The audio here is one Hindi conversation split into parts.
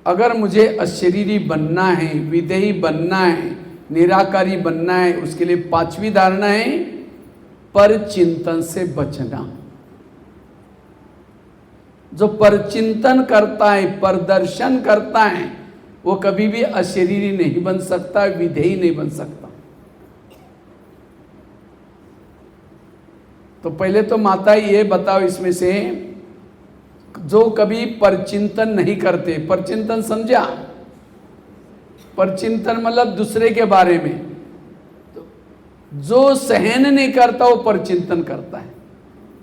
अगर मुझे अशरीरी बनना है, विदेही बनना है, निराकारी बनना है, उसके लिए पांचवी धारणा है पर चिंतन से बचना। जो परचिंतन करता है, परदर्शन करता है, वो कभी भी अशरीरी नहीं बन सकता, विधेयी नहीं बन सकता। तो पहले तो माता ये बताओ, इसमें से जो कभी परचिंतन नहीं करते, परचिंतन समझा? परचिंतन मतलब दूसरे के बारे में। तो जो सहन नहीं करता वो परचिंतन करता है।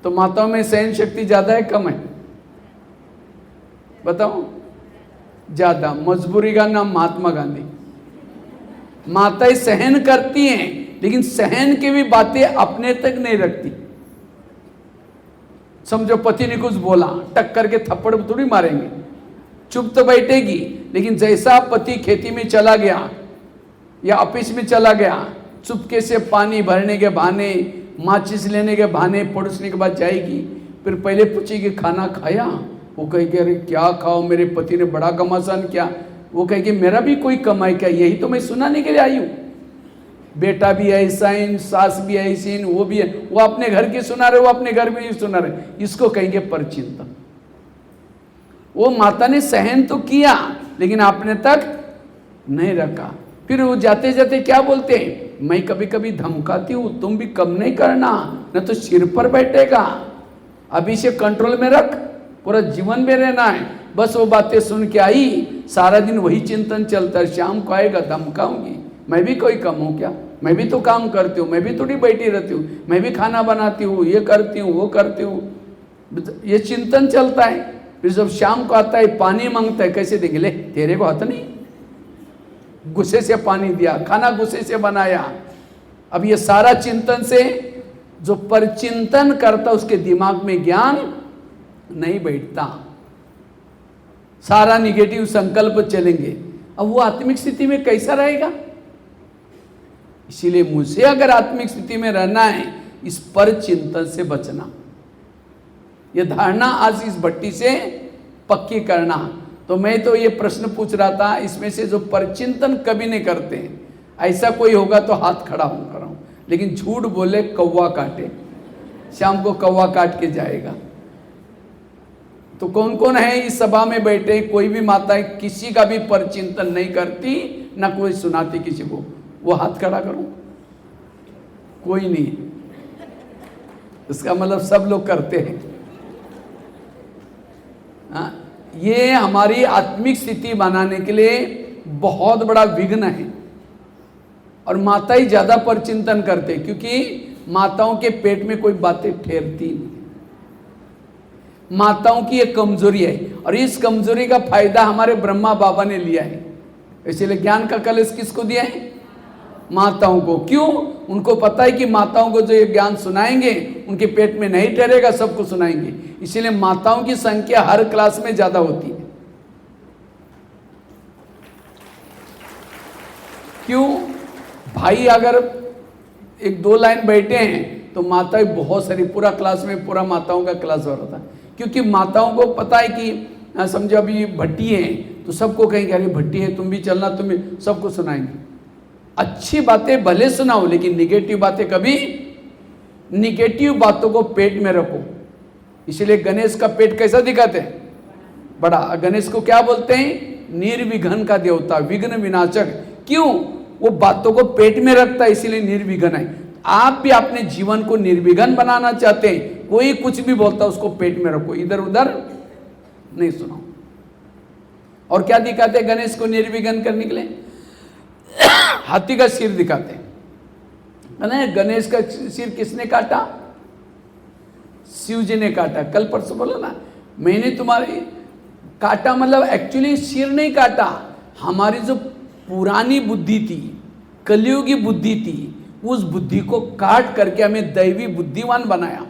तो माताओं में सहन शक्ति ज्यादा है कम है? बताओ। ज्यादा। मजबूरी का नाम महात्मा गांधी। माताएं सहन करती हैं, लेकिन सहन की भी बातें अपने तक नहीं रखती। समझो पति ने कुछ बोला, टक करके थप्पड़ थोड़ी मारेंगे, चुप तो बैठेगी। लेकिन जैसा पति खेती में चला गया या ऑफिस में चला गया, चुपके से पानी भरने के बहाने, माचिस लेने के बहाने पड़ोसने के बाद जाएगी। फिर पहले पूछेगी खाना खाया? वो कहेगी अरे क्या खाओ, मेरे पति ने बड़ा घमासान किया। वो कहेगी मेरा भी कोई कमाई क्या, यही तो मैं सुनाने के लिए आई हूँ। बेटा भी ऐसा है, सास भी ऐसी है, वो भी है। वो अपने घर की सुना रहे, वो अपने घर में ही सुना रहे। इसको कहेंगे परचिंतन। वो माता ने सहन तो किया, लेकिन आपने तक नहीं रखा। फिर वो जाते जाते क्या बोलते हैं, मैं कभी कभी धमकाती हूँ, तुम भी कम नहीं करना, न तो सिर पर बैठेगा। अभी से कंट्रोल में रख, पूरा जीवन में रहना है। बस वो बातें सुन के आई, सारा दिन वही चिंतन चलता है। शाम को आएगा धमकाऊंगी, मैं भी कोई कम हूँ क्या? मैं भी तो काम करती हूँ, मैं भी थोड़ी बैठी रहती हूँ, मैं भी खाना बनाती हूँ, ये करती हूँ, वो करती हूँ। ये चिंतन चलता है। फिर जब शाम को आता है, पानी मांगता है, कैसे देंगे? ले तेरे को हाथ नहीं, गुस्से से पानी दिया, खाना गुस्से से बनाया। अब ये सारा चिंतन से जो परचिंतन करता उसके दिमाग में ज्ञान नहीं बैठता, सारा निगेटिव संकल्प चलेंगे। अब वो आत्मिक स्थिति में कैसा रहेगा? इसीलिए मुझे अगर आत्मिक स्थिति में रहना है, इस पर चिंतन से बचना। यह धारणा आज इस भट्टी से पक्की करना। तो मैं तो ये प्रश्न पूछ रहा था, इसमें से जो परचिंतन कभी नहीं करते, ऐसा कोई होगा तो हाथ खड़ा होकर हूं। लेकिन झूठ बोले कौवा काटे, शाम को कौवा काट के जाएगा। तो कौन कौन है इस सभा में बैठे? कोई भी माता किसी का भी परचिंतन नहीं करती, ना कोई सुनाती किसी को। वो हाथ खड़ा करो। कोई नहीं। इसका मतलब सब लोग करते हैं। हाँ, ये हमारी आत्मिक स्थिति बनाने के लिए बहुत बड़ा विघ्न है। और माता ही ज्यादा परचिंतन करते, क्योंकि माताओं के पेट में कोई बातें ठहरती नहीं। माताओं की एक कमजोरी है, और इस कमजोरी का फायदा हमारे ब्रह्मा बाबा ने लिया है। इसलिए ज्ञान का कलश किसको दिया है? माताओं को। क्यों? उनको पता है कि माताओं को जो ये ज्ञान सुनाएंगे उनके पेट में नहीं ठहरेगा, सबको सुनाएंगे। इसीलिए माताओं की संख्या हर क्लास में ज्यादा होती है। क्यों? भाई अगर एक दो लाइन बैठे हैं तो माताएं बहुत सारी, पूरा क्लास में पूरा माताओं का क्लास हो रहा था। क्योंकि माताओं को पता है कि समझो अभी भट्टी है तो सबको कहेंगे अरे भट्टी है तुम भी चलना, तुम भी, सबको सुनाएंगे। अच्छी बातें भले सुनाओ, लेकिन निगेटिव बातें कभी, निगेटिव बातों को पेट में रखो। इसलिए गणेश का पेट कैसा दिखाते हैं? बड़ा। गणेश को क्या बोलते हैं? निर्विघ्न का देवता, विघ्न विनाशक। क्यों? वो बातों को पेट में रखता है, इसीलिए निर्विघ्न है। आप भी अपने जीवन को निर्विघ्न बनाना चाहते हैं, कोई कुछ भी बोलता है उसको पेट में रखो, इधर उधर नहीं सुनाओ। और क्या दिखाते हैं गणेश को निर्विघ्न करने के लिए? हाथी का सिर दिखाते हैं। गणेश का सिर किसने काटा? शिव जी ने काटा। कल परसों बोला ना, मैंने तुम्हारी काटा, मतलब एक्चुअली सिर नहीं काटा। हमारी जो पुरानी बुद्धि थी, कलियुगी बुद्धि थी, उस बुद्धि को काट करके हमें दैवी बुद्धिमान बनाया।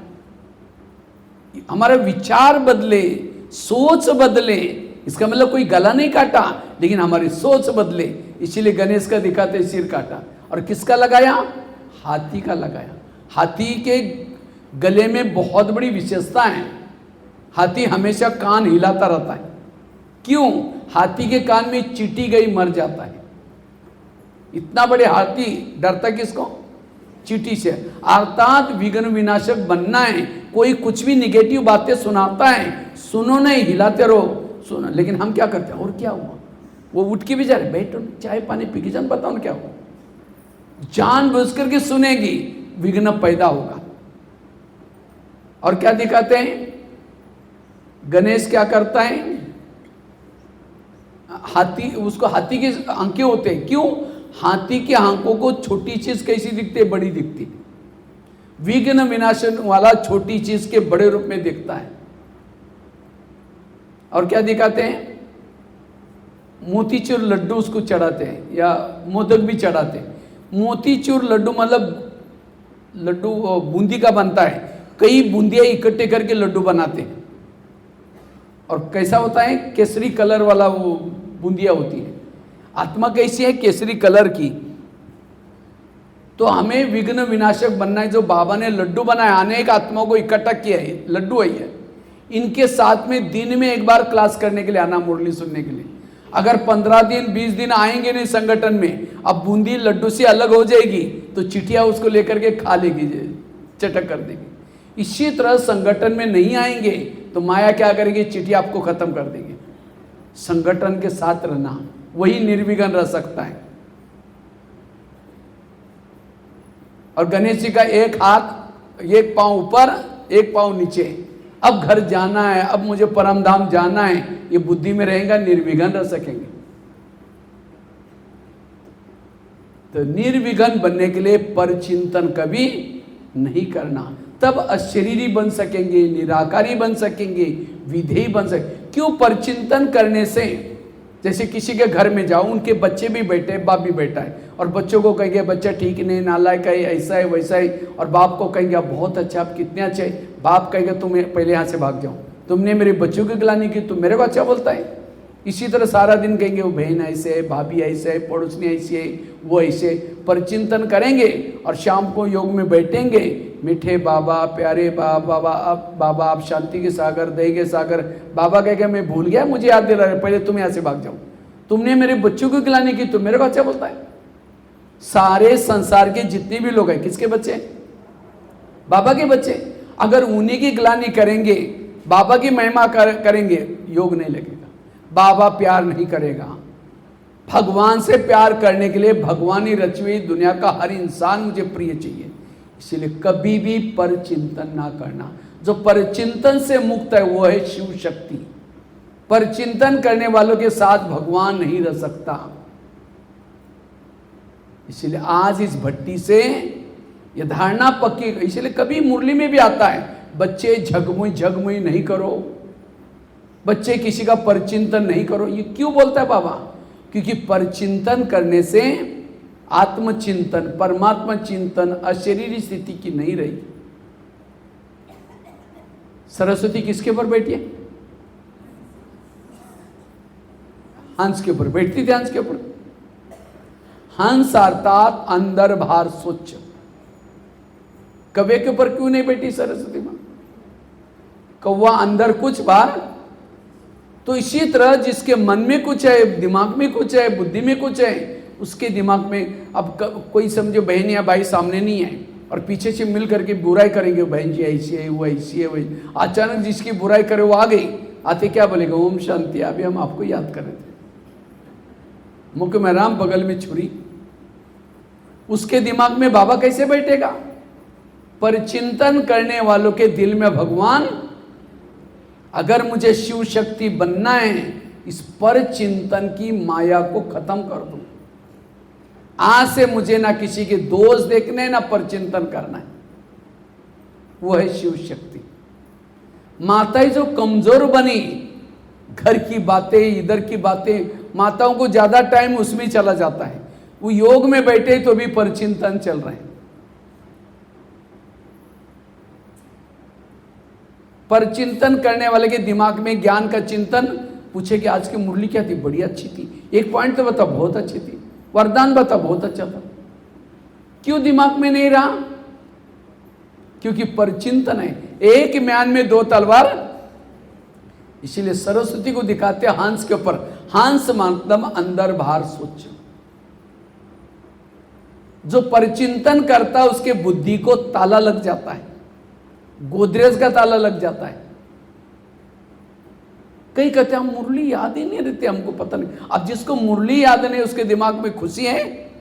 हमारे विचार बदले, सोच बदले। इसका मतलब कोई गला नहीं काटा, लेकिन हमारी सोच बदले। इसीलिए गणेश का दिखाते सिर काटा। और किसका लगाया? हाथी का लगाया। हाथी के गले में बहुत बड़ी विशेषता है। हाथी हमेशा कान हिलाता रहता है। क्यों? हाथी के कान में चींटी गई मर जाता है। इतना बड़े हाथी डरता किसको? चींटी से। अर्थात विघ्न विनाशक बनना है। कोई कुछ भी निगेटिव बातें सुनाता है, सुनो नहीं, हिलाते रहो, सुनो। लेकिन हम क्या करते हैं? और क्या हुआ? वो उठ के भी जा रहे, बैठो चाय पानी पी के जान, बताओ क्या हुआ। जानबूझ करके सुनेगी, विघ्न पैदा होगा। और क्या दिखाते हैं? गणेश क्या करता है? हाथी, उसको हाथी की आंखें होते हैं। क्यों? हाथी की आंखों को छोटी चीज कैसी दिखती है? बड़ी दिखती है। विघ्न विनाशन वाला छोटी चीज के बड़े रूप में दिखता है। और क्या दिखाते हैं? मोतीचूर लड्डू उसको चढ़ाते हैं, या मोदक भी चढ़ाते हैं। मोतीचूर लड्डू मतलब लड्डू बूंदी का बनता है, कई बूंदियां इकट्ठे करके लड्डू बनाते हैं। और कैसा होता है? केसरी कलर वाला वो बूंदिया होती है। आत्मा कैसी है? केसरी कलर की। तो हमें विघ्न विनाशक बनना है। जो बाबा ने लड्डू बनाया, अनेक आत्माओं को इकट्ठा किया है, लड्डू है। इनके साथ में दिन में एक बार क्लास करने के लिए आना, मुरली सुनने के लिए। अगर 15 दिन 20 दिन आएंगे नहीं संगठन में, अब बूंदी लड्डू से अलग हो जाएगी तो चिटिया उसको लेकर के खा लेगी, चटक कर देगी। इसी तरह संगठन में नहीं आएंगे तो माया क्या करेगी? चिटिया आपको खत्म कर देगी। संगठन के साथ रहना, वही निर्विघ्न रह सकता है। और गणेश जी का एक हाथ, एक पांव ऊपर, एक पांव नीचे। अब घर जाना है, अब मुझे परम धाम जाना है, ये बुद्धि में रहेगा, निर्विघ्न रह सकेंगे। तो निर्विघ्न बनने के लिए परचिंतन कभी नहीं करना, तब अशरीरी बन सकेंगे, निराकारी बन सकेंगे, विधेयी बन सकेंगे। क्यों? परचिंतन करने से, जैसे किसी के घर में जाओ, उनके बच्चे भी बैठे, बाप भी बैठा है, और बच्चों को कहेंगे बच्चा ठीक नहीं, नालायक है, ऐसा है वैसा है, और बाप को कहेंगे आप बहुत अच्छा, आप कितने अच्छे। बाप कहेगा तुम पहले यहाँ से भाग जाओ, तुमने मेरे बच्चों की गिलानी की, तुम मेरे को अच्छा बोलता है। इसी तरह सारा दिन कहेंगे वो बहन ऐसे है, भाभी ऐसे है, पड़ोसनी ऐसी है, वो ऐसे। परचिंतन करेंगे और शाम को योग में बैठेंगे, मीठे बाबा, प्यारे बाबा, बाबा आप शांति के सागर, दया के सागर। बाबा कहेगा मैं भूल गया, मुझे याद दिला रहे, पहले तुम यहाँ से भाग जाओ, तुमने मेरे बच्चों को गिलानी की, तुम मेरे को अच्छा बोलता है। सारे संसार के जितने भी लोग हैं, किसके बच्चे? बाबा के बच्चे। अगर उन्हीं की गिलानी करेंगे, बाबा की महिमा करेंगे, योग नहीं लगेगा, बाबा प्यार नहीं करेगा। भगवान से प्यार करने के लिए भगवान ही रची हुई दुनिया का हर इंसान मुझे प्रिय चाहिए। इसलिए कभी भी परचिंतन ना करना। जो परचिंतन से मुक्त है वो है शिव शक्ति। परचिंतन करने वालों के साथ भगवान नहीं रह सकता। इसलिए आज इस भट्टी से यह धारणा पक्की। इसलिए कभी मुरली में भी आता है, बच्चे झगमुई नहीं करो, बच्चे किसी का परचिंतन नहीं करो। ये क्यों बोलता है बाबा? क्योंकि परचिंतन करने से आत्मचिंतन, परमात्मा चिंतन, अशरीरी स्थिति की नहीं रही। सरस्वती किसके ऊपर बैठी है? हंस के ऊपर बैठती थी। हंस के ऊपर, हंस अर्थात अंदर बाहर स्वच्छ। कौवे के ऊपर क्यों नहीं बैठी सरस्वती मां? कौवा अंदर कुछ, बाहर। तो इसी तरह जिसके मन में कुछ है, दिमाग में कुछ है, बुद्धि में कुछ है, उसके दिमाग में। अब कोई समझो बहन या भाई सामने नहीं है और पीछे से मिल करके बुराई करेंगे, बहन जी ऐसी है, वो ऐसी है, वही। अचानक जिसकी बुराई करे वो आ गई, आते क्या बोलेगा? ओम शांति, अभी हम आपको याद कर रहे थे, मुख में राम, बगल में छुरी। उसके दिमाग में बाबा कैसे बैठेगा? परचिंतन करने वालों के दिल में भगवान। अगर मुझे शिव शक्ति बनना है, इस पर चिंतन की माया को खत्म कर दूं। आज से मुझे ना किसी के दोष देखने, ना पर चिंतन करना है। वो है शिव शक्ति। माताएं जो कमजोर बनी, घर की बातें, इधर की बातें, माताओं को ज्यादा टाइम उसमें चला जाता है। वो योग में बैठे तो भी परचिंतन चल रहे हैं। परचिंतन करने वाले के दिमाग में ज्ञान का चिंतन। पूछे कि आज की मुरली क्या थी? बड़ी अच्छी थी। एक पॉइंट तो बता, बहुत अच्छी थी। वरदान बता, बहुत अच्छा था। क्यों दिमाग में नहीं रहा? क्योंकि परचिंतन है। एक म्यान में दो तलवार इसीलिए सरस्वती को दिखाते हंस के ऊपर। हंस मतलब अंदर बाहर स्वच्छ। जो परिचिंतन करता है उसके बुद्धि को ताला लग जाता है, गोदरेज का ताला लग जाता है। कई कहते हैं हम मुरली याद ही नहीं रहते, हमको पता नहीं। अब जिसको मुरली याद नहीं उसके दिमाग में खुशी है,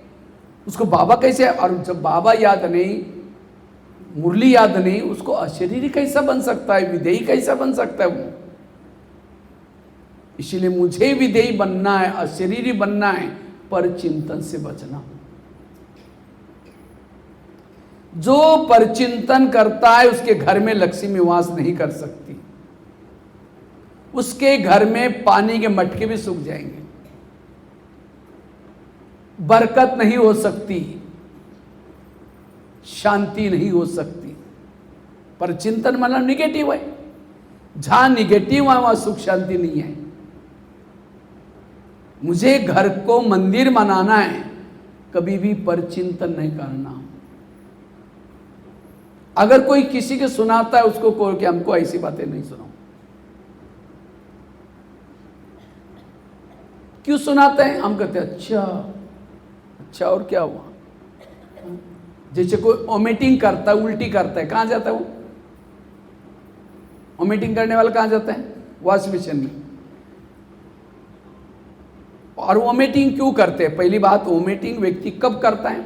उसको बाबा कैसे? और जब बाबा याद नहीं, मुरली याद नहीं, उसको अशरीरी कैसा बन सकता है, विधेयी कैसा बन सकता है वो? इसीलिए मुझे विधेयी बनना है, अशरीरी बनना है, पर चिंतन से बचना। जो परचिंतन करता है उसके घर में लक्ष्मी वास नहीं कर सकती, उसके घर में पानी के मटके भी सूख जाएंगे, बरकत नहीं हो सकती, शांति नहीं हो सकती। पर चिंतन मतलब निगेटिव है, जहां निगेटिव है वहां सुख शांति नहीं है। मुझे घर को मंदिर बनाना है, कभी भी परचिंतन नहीं करना। अगर कोई किसी के सुनाता है उसको कहो कि हमको ऐसी बातें नहीं सुनाओ। क्यों सुनाते हैं? हम कहते हैं अच्छा अच्छा, और क्या हुआ? जैसे कोई वोमिटिंग करता है, उल्टी करता है, कहां जाता है वो? वोमिटिंग करने वाला कहां जाता है? वॉश बेसिन में। और वोमिटिंग क्यों करते हैं? पहली बात, वोमिटिंग व्यक्ति कब करता है?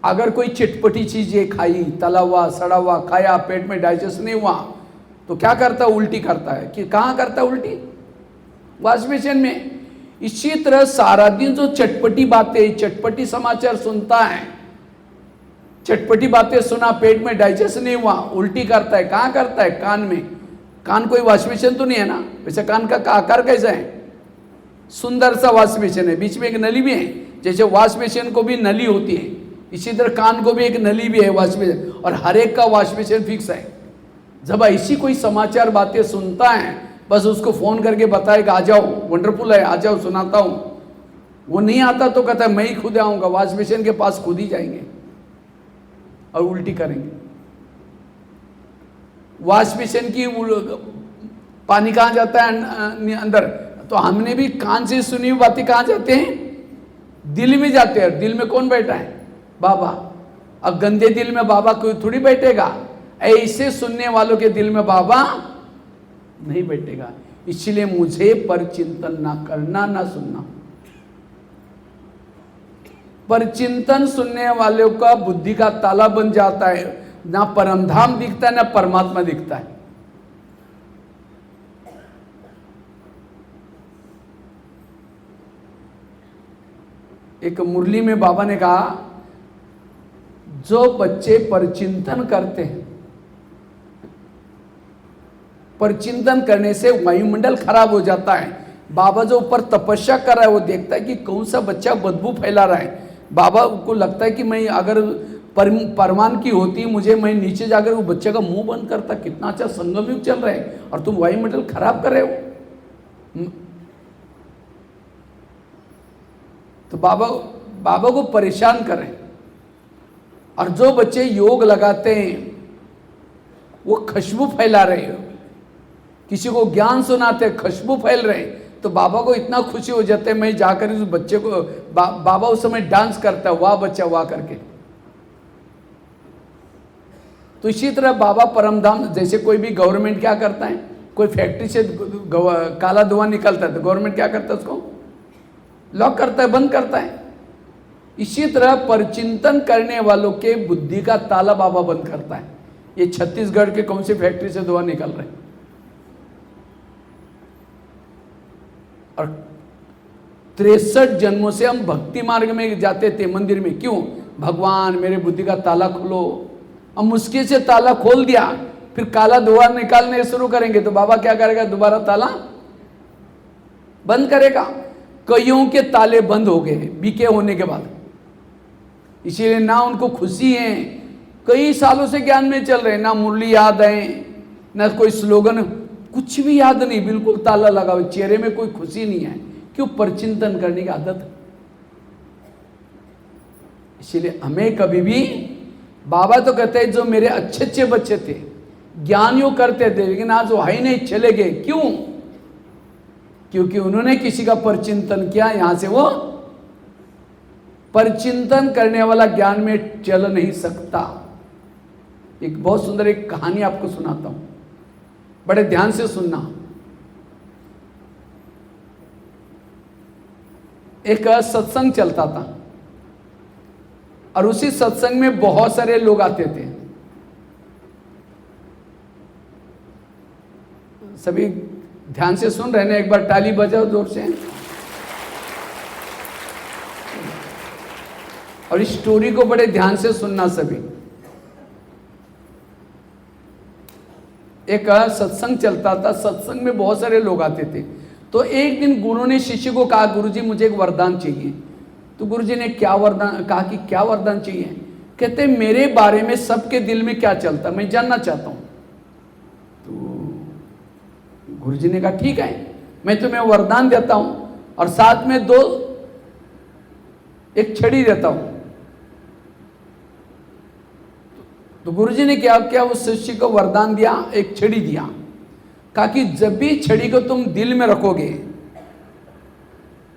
अगर कोई चटपटी चीजें खाई, तला हुआ सड़ा हुआ खाया, पेट में डाइजेस्ट नहीं हुआ, तो क्या करता है? उल्टी करता है। कि कहां करता है उल्टी? वॉश बेसिन में। इसी तरह सारा दिन जो चटपटी बातें, चटपटी समाचार सुनता है, चटपटी बातें सुना, पेट में डाइजेस्ट नहीं हुआ, उल्टी करता है। कहां करता है? कान में। कान कोई वॉश बेसिन तो नहीं है ना? वैसे कान का आकार कैसा है? सुंदर सा वॉश बेसिन है, बीच में एक नली भी है। जैसे वॉश बेसिन को भी नली होती है, इसी तरह कान को भी एक नली भी है, वॉश बेसिन। और हर एक का वॉश बेसिन फिक्स है। जब ऐसी कोई समाचार बातें सुनता है, बस उसको फोन करके बताएगा आ जाओ, वंडरफुल है, आ जाओ, सुनाता हूं। वो नहीं आता तो कहता है मैं ही खुद आऊंगा, वॉश बेसिन के पास खुद ही जाएंगे और उल्टी करेंगे। वॉश बेसिन की पानी कहां जाता है? अंदर। तो हमने भी कान से सुनी हुई बातें कहां जाते हैं? दिल में जाते हैं। दिल में कौन बैठा है? बाबा। अब गंदे दिल में बाबा कोई थोड़ी बैठेगा। ऐसे सुनने वालों के दिल में बाबा नहीं बैठेगा। इसलिए मुझे परचिंतन ना करना, ना सुनना। परचिंतन सुनने वालों का बुद्धि का ताला बन जाता है, ना परमधाम दिखता है, ना परमात्मा दिखता है। एक मुरली में बाबा ने कहा, जो बच्चे परचिंतन करते हैं, परचिंतन करने से वायुमंडल खराब हो जाता है। बाबा जो ऊपर तपस्या कर रहा है वो देखता है कि कौन सा बच्चा बदबू फैला रहा है। बाबा को लगता है कि मैं अगर परमान की होती मुझे, मैं नीचे जाकर वो बच्चे का मुंह बंद करता। कितना अच्छा संगम युग चल रहा है और तुम वायुमंडल खराब कर रहे हो। तो बाबा को परेशान करें। और जो बच्चे योग लगाते हैं वो खुशबू फैला रहे हो, किसी को ज्ञान सुनाते खुशबू फैल रहे, तो बाबा को इतना खुशी हो जाता है। मैं जाकर उस बच्चे को बाबा उस समय डांस करता है, वाह बच्चा वाह करके। तो इसी तरह बाबा परमधाम, जैसे कोई भी गवर्नमेंट क्या करता है, कोई फैक्ट्री से काला धुआं निकलता है तो गवर्नमेंट क्या करता है? उसको लॉक करता है, बंद करता है। इसी तरह परचिंतन करने वालों के बुद्धि का ताला बाबा बंद करता है। ये छत्तीसगढ़ के कौन सी फैक्ट्री से धुआं निकल रहे हैं? और 63 जन्मों से हम भक्ति मार्ग में जाते थे मंदिर में। क्यों? भगवान मेरे बुद्धि का ताला खोलो। अब मुश्किल से ताला खोल दिया, फिर काला धुआं निकालने शुरू करेंगे तो बाबा क्या करेगा? दोबारा ताला बंद करेगा। कईयों के ताले बंद हो गए बीके होने के बाद। इसीलिए ना उनको खुशी है, कई सालों से ज्ञान में चल रहे, ना मुरली याद है, ना कोई स्लोगन, कुछ भी याद नहीं, बिल्कुल ताला लगा हुआ, चेहरे में कोई खुशी नहीं है। क्यों? परचिंतन करने की आदत है। इसीलिए हमें कभी भी, बाबा तो कहते हैं जो मेरे अच्छे अच्छे बच्चे थे, ज्ञान योग करते थे, लेकिन आज वो है नहीं, चले गए। क्यों? क्योंकि उन्होंने किसी का परचिंतन किया, यहां से वो परचिंतन करने वाला ज्ञान में चल नहीं सकता। एक बहुत सुंदर एक कहानी आपको सुनाता हूं, बड़े ध्यान से सुनना। एक सत्संग चलता था और उसी सत्संग में बहुत सारे लोग आते थे। सभी ध्यान से सुन रहे हैं? एक बार ताली बजाओ जोर से। और इस स्टोरी को बड़े ध्यान से सुनना सभी। एक सत्संग चलता था, सत्संग में बहुत सारे लोग आते थे। तो एक दिन गुरु ने शिष्य को कहा, गुरुजी मुझे एक वरदान चाहिए। तो गुरुजी ने क्या वरदान कहा कि क्या वरदान चाहिए? कहते मेरे बारे में सबके दिल में क्या चलता मैं जानना चाहता हूं। तो गुरुजी ने कहा ठीक है, मैं तुम्हें वरदान देता हूं और साथ में एक छड़ी देता हूं। तो गुरुजी ने क्या किया, उस शिष्य को वरदान दिया, एक छड़ी दिया। कहा कि जब भी छड़ी को तुम दिल में रखोगे,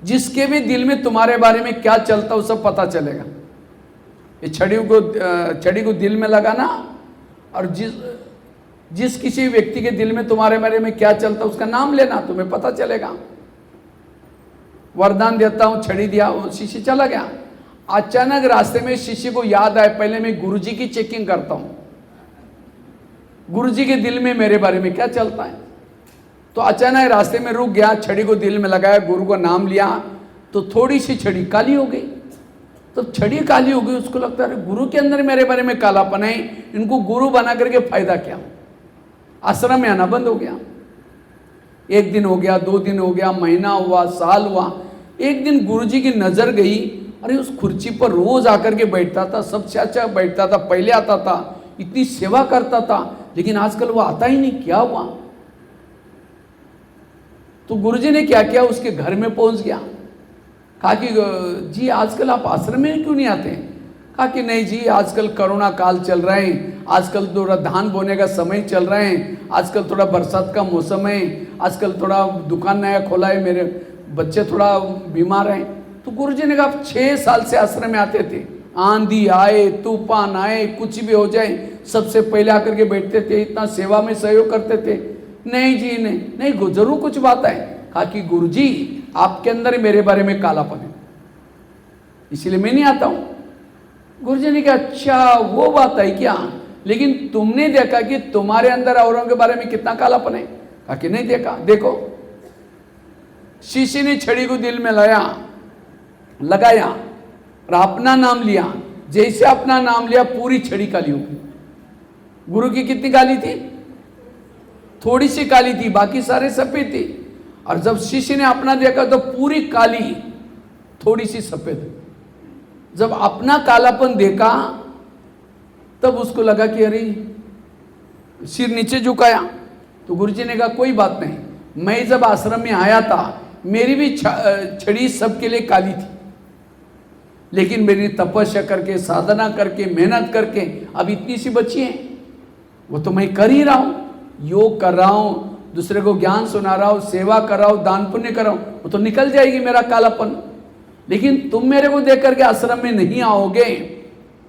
जिसके भी दिल में तुम्हारे बारे में क्या चलता है वो सब पता चलेगा। ये छड़ी को दिल में लगाना और जिस किसी व्यक्ति के दिल में तुम्हारे बारे में क्या चलता है उसका नाम लेना, तुम्हें पता चलेगा। वरदान देता हूं, छड़ी दिया, वो शिष्य चला गया। अचानक रास्ते में शिष्य को याद आया, पहले मैं गुरुजी की चेकिंग करता हूं, गुरुजी के दिल में मेरे बारे में क्या चलता है। तो अचानक रास्ते में रुक गया, छड़ी को दिल में लगाया, गुरु का नाम लिया, तो थोड़ी सी छड़ी काली हो गई। तो छड़ी काली हो गई, उसको लगता है गुरु के अंदर मेरे बारे में कालापन है, इनको गुरु बना करके फायदा क्या। आश्रम में आना बंद हो गया। एक दिन हो गया, 2 दिन हो गया, महीना हुआ, साल हुआ। एक दिन गुरुजी की नजर गई, अरे उस कुर्सी पर रोज आकर के बैठता था, सबसे अच्छा बैठता था, पहले आता था, इतनी सेवा करता था, लेकिन आजकल वो आता ही नहीं, क्या हुआ। तो गुरुजी ने क्या किया, उसके घर में पहुंच गया। कहा कि जी आजकल आप आश्रम में क्यों नहीं आते? कहा कि नहीं जी, आजकल कोरोना काल चल रहा है, आजकल थोड़ा धान बोने का समय चल रहा है, आजकल थोड़ा बरसात का मौसम है, आजकल थोड़ा दुकान नया खोला है, मेरे बच्चे थोड़ा बीमार हैं। तो गुरुजी ने कहा 6 साल से आश्रम में आते थे, आंधी आए, तूफान आए, कुछ भी हो जाए, सबसे पहले आकर के बैठते थे, इतना सेवा में सहयोग करते थे। नहीं जी नहीं जरूर कुछ बात है। कहा कि गुरुजी आपके अंदर मेरे बारे में कालापन है, इसीलिए मैं नहीं आता हूं। गुरुजी ने कहा अच्छा वो बात है क्या, लेकिन तुमने देखा कि तुम्हारे अंदर औरों के बारे में कितना कालापन है? कहा कि नहीं देखा। देखो, शिष्य ने छड़ी को दिल में लगाया और अपना नाम लिया। जैसे अपना नाम लिया, पूरी छड़ी काली हो गई। गुरु की कितनी काली थी? थोड़ी सी काली थी, बाकी सारे सफेद थी। और जब शिष्य ने अपना देखा तो पूरी काली, थोड़ी सी सफेद। जब अपना कालापन देखा तब उसको लगा कि अरे, सिर नीचे झुकाया। तो गुरुजी ने कहा कोई बात नहीं, मैं जब आश्रम में आया था मेरी भी छड़ी सबके लिए काली थी, लेकिन मेरी तपस्या करके, साधना करके, मेहनत करके अब इतनी सी बची है, वो तो मैं कर ही रहा हूं, योग कर रहा हूं, दूसरे को ज्ञान सुना रहा हूं, सेवा कर रहा हूं, दान पुण्य कर रहा हूं, वो तो निकल जाएगी मेरा कालापन। लेकिन तुम मेरे को देख करके आश्रम में नहीं आओगे,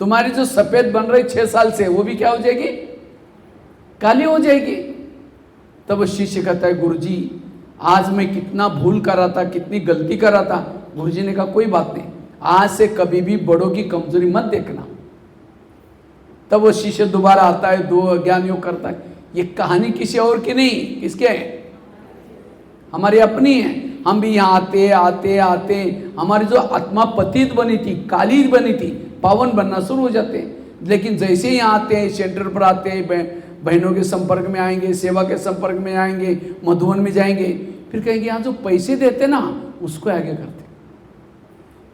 तुम्हारी जो सफेद बन रही 6 साल से, वो भी क्या हो जाएगी? काली हो जाएगी। तब शिष्य कहता है गुरुजी आज मैं कितना भूल कर रहा था, कितनी गलती कर रहा था। गुरुजी ने कहा कोई बात नहीं, आज से कभी भी बड़ों की कमजोरी मत देखना। तब वो शिष्य दोबारा आता है, 2 ज्ञान योग करता है। ये कहानी किसी और की नहीं, किसके है? हमारी अपनी है। हम भी यहाँ आते आते आते हमारी जो आत्मा पतित बनी थी, काली बनी थी, पावन बनना शुरू हो जाते हैं। लेकिन जैसे ही आते हैं, सेंटर पर आते हैं, बहनों के संपर्क में आएंगे, सेवा के संपर्क में आएंगे, मधुबन में जाएंगे, फिर कहेंगे यहाँ जो पैसे देते ना उसको आगे करते,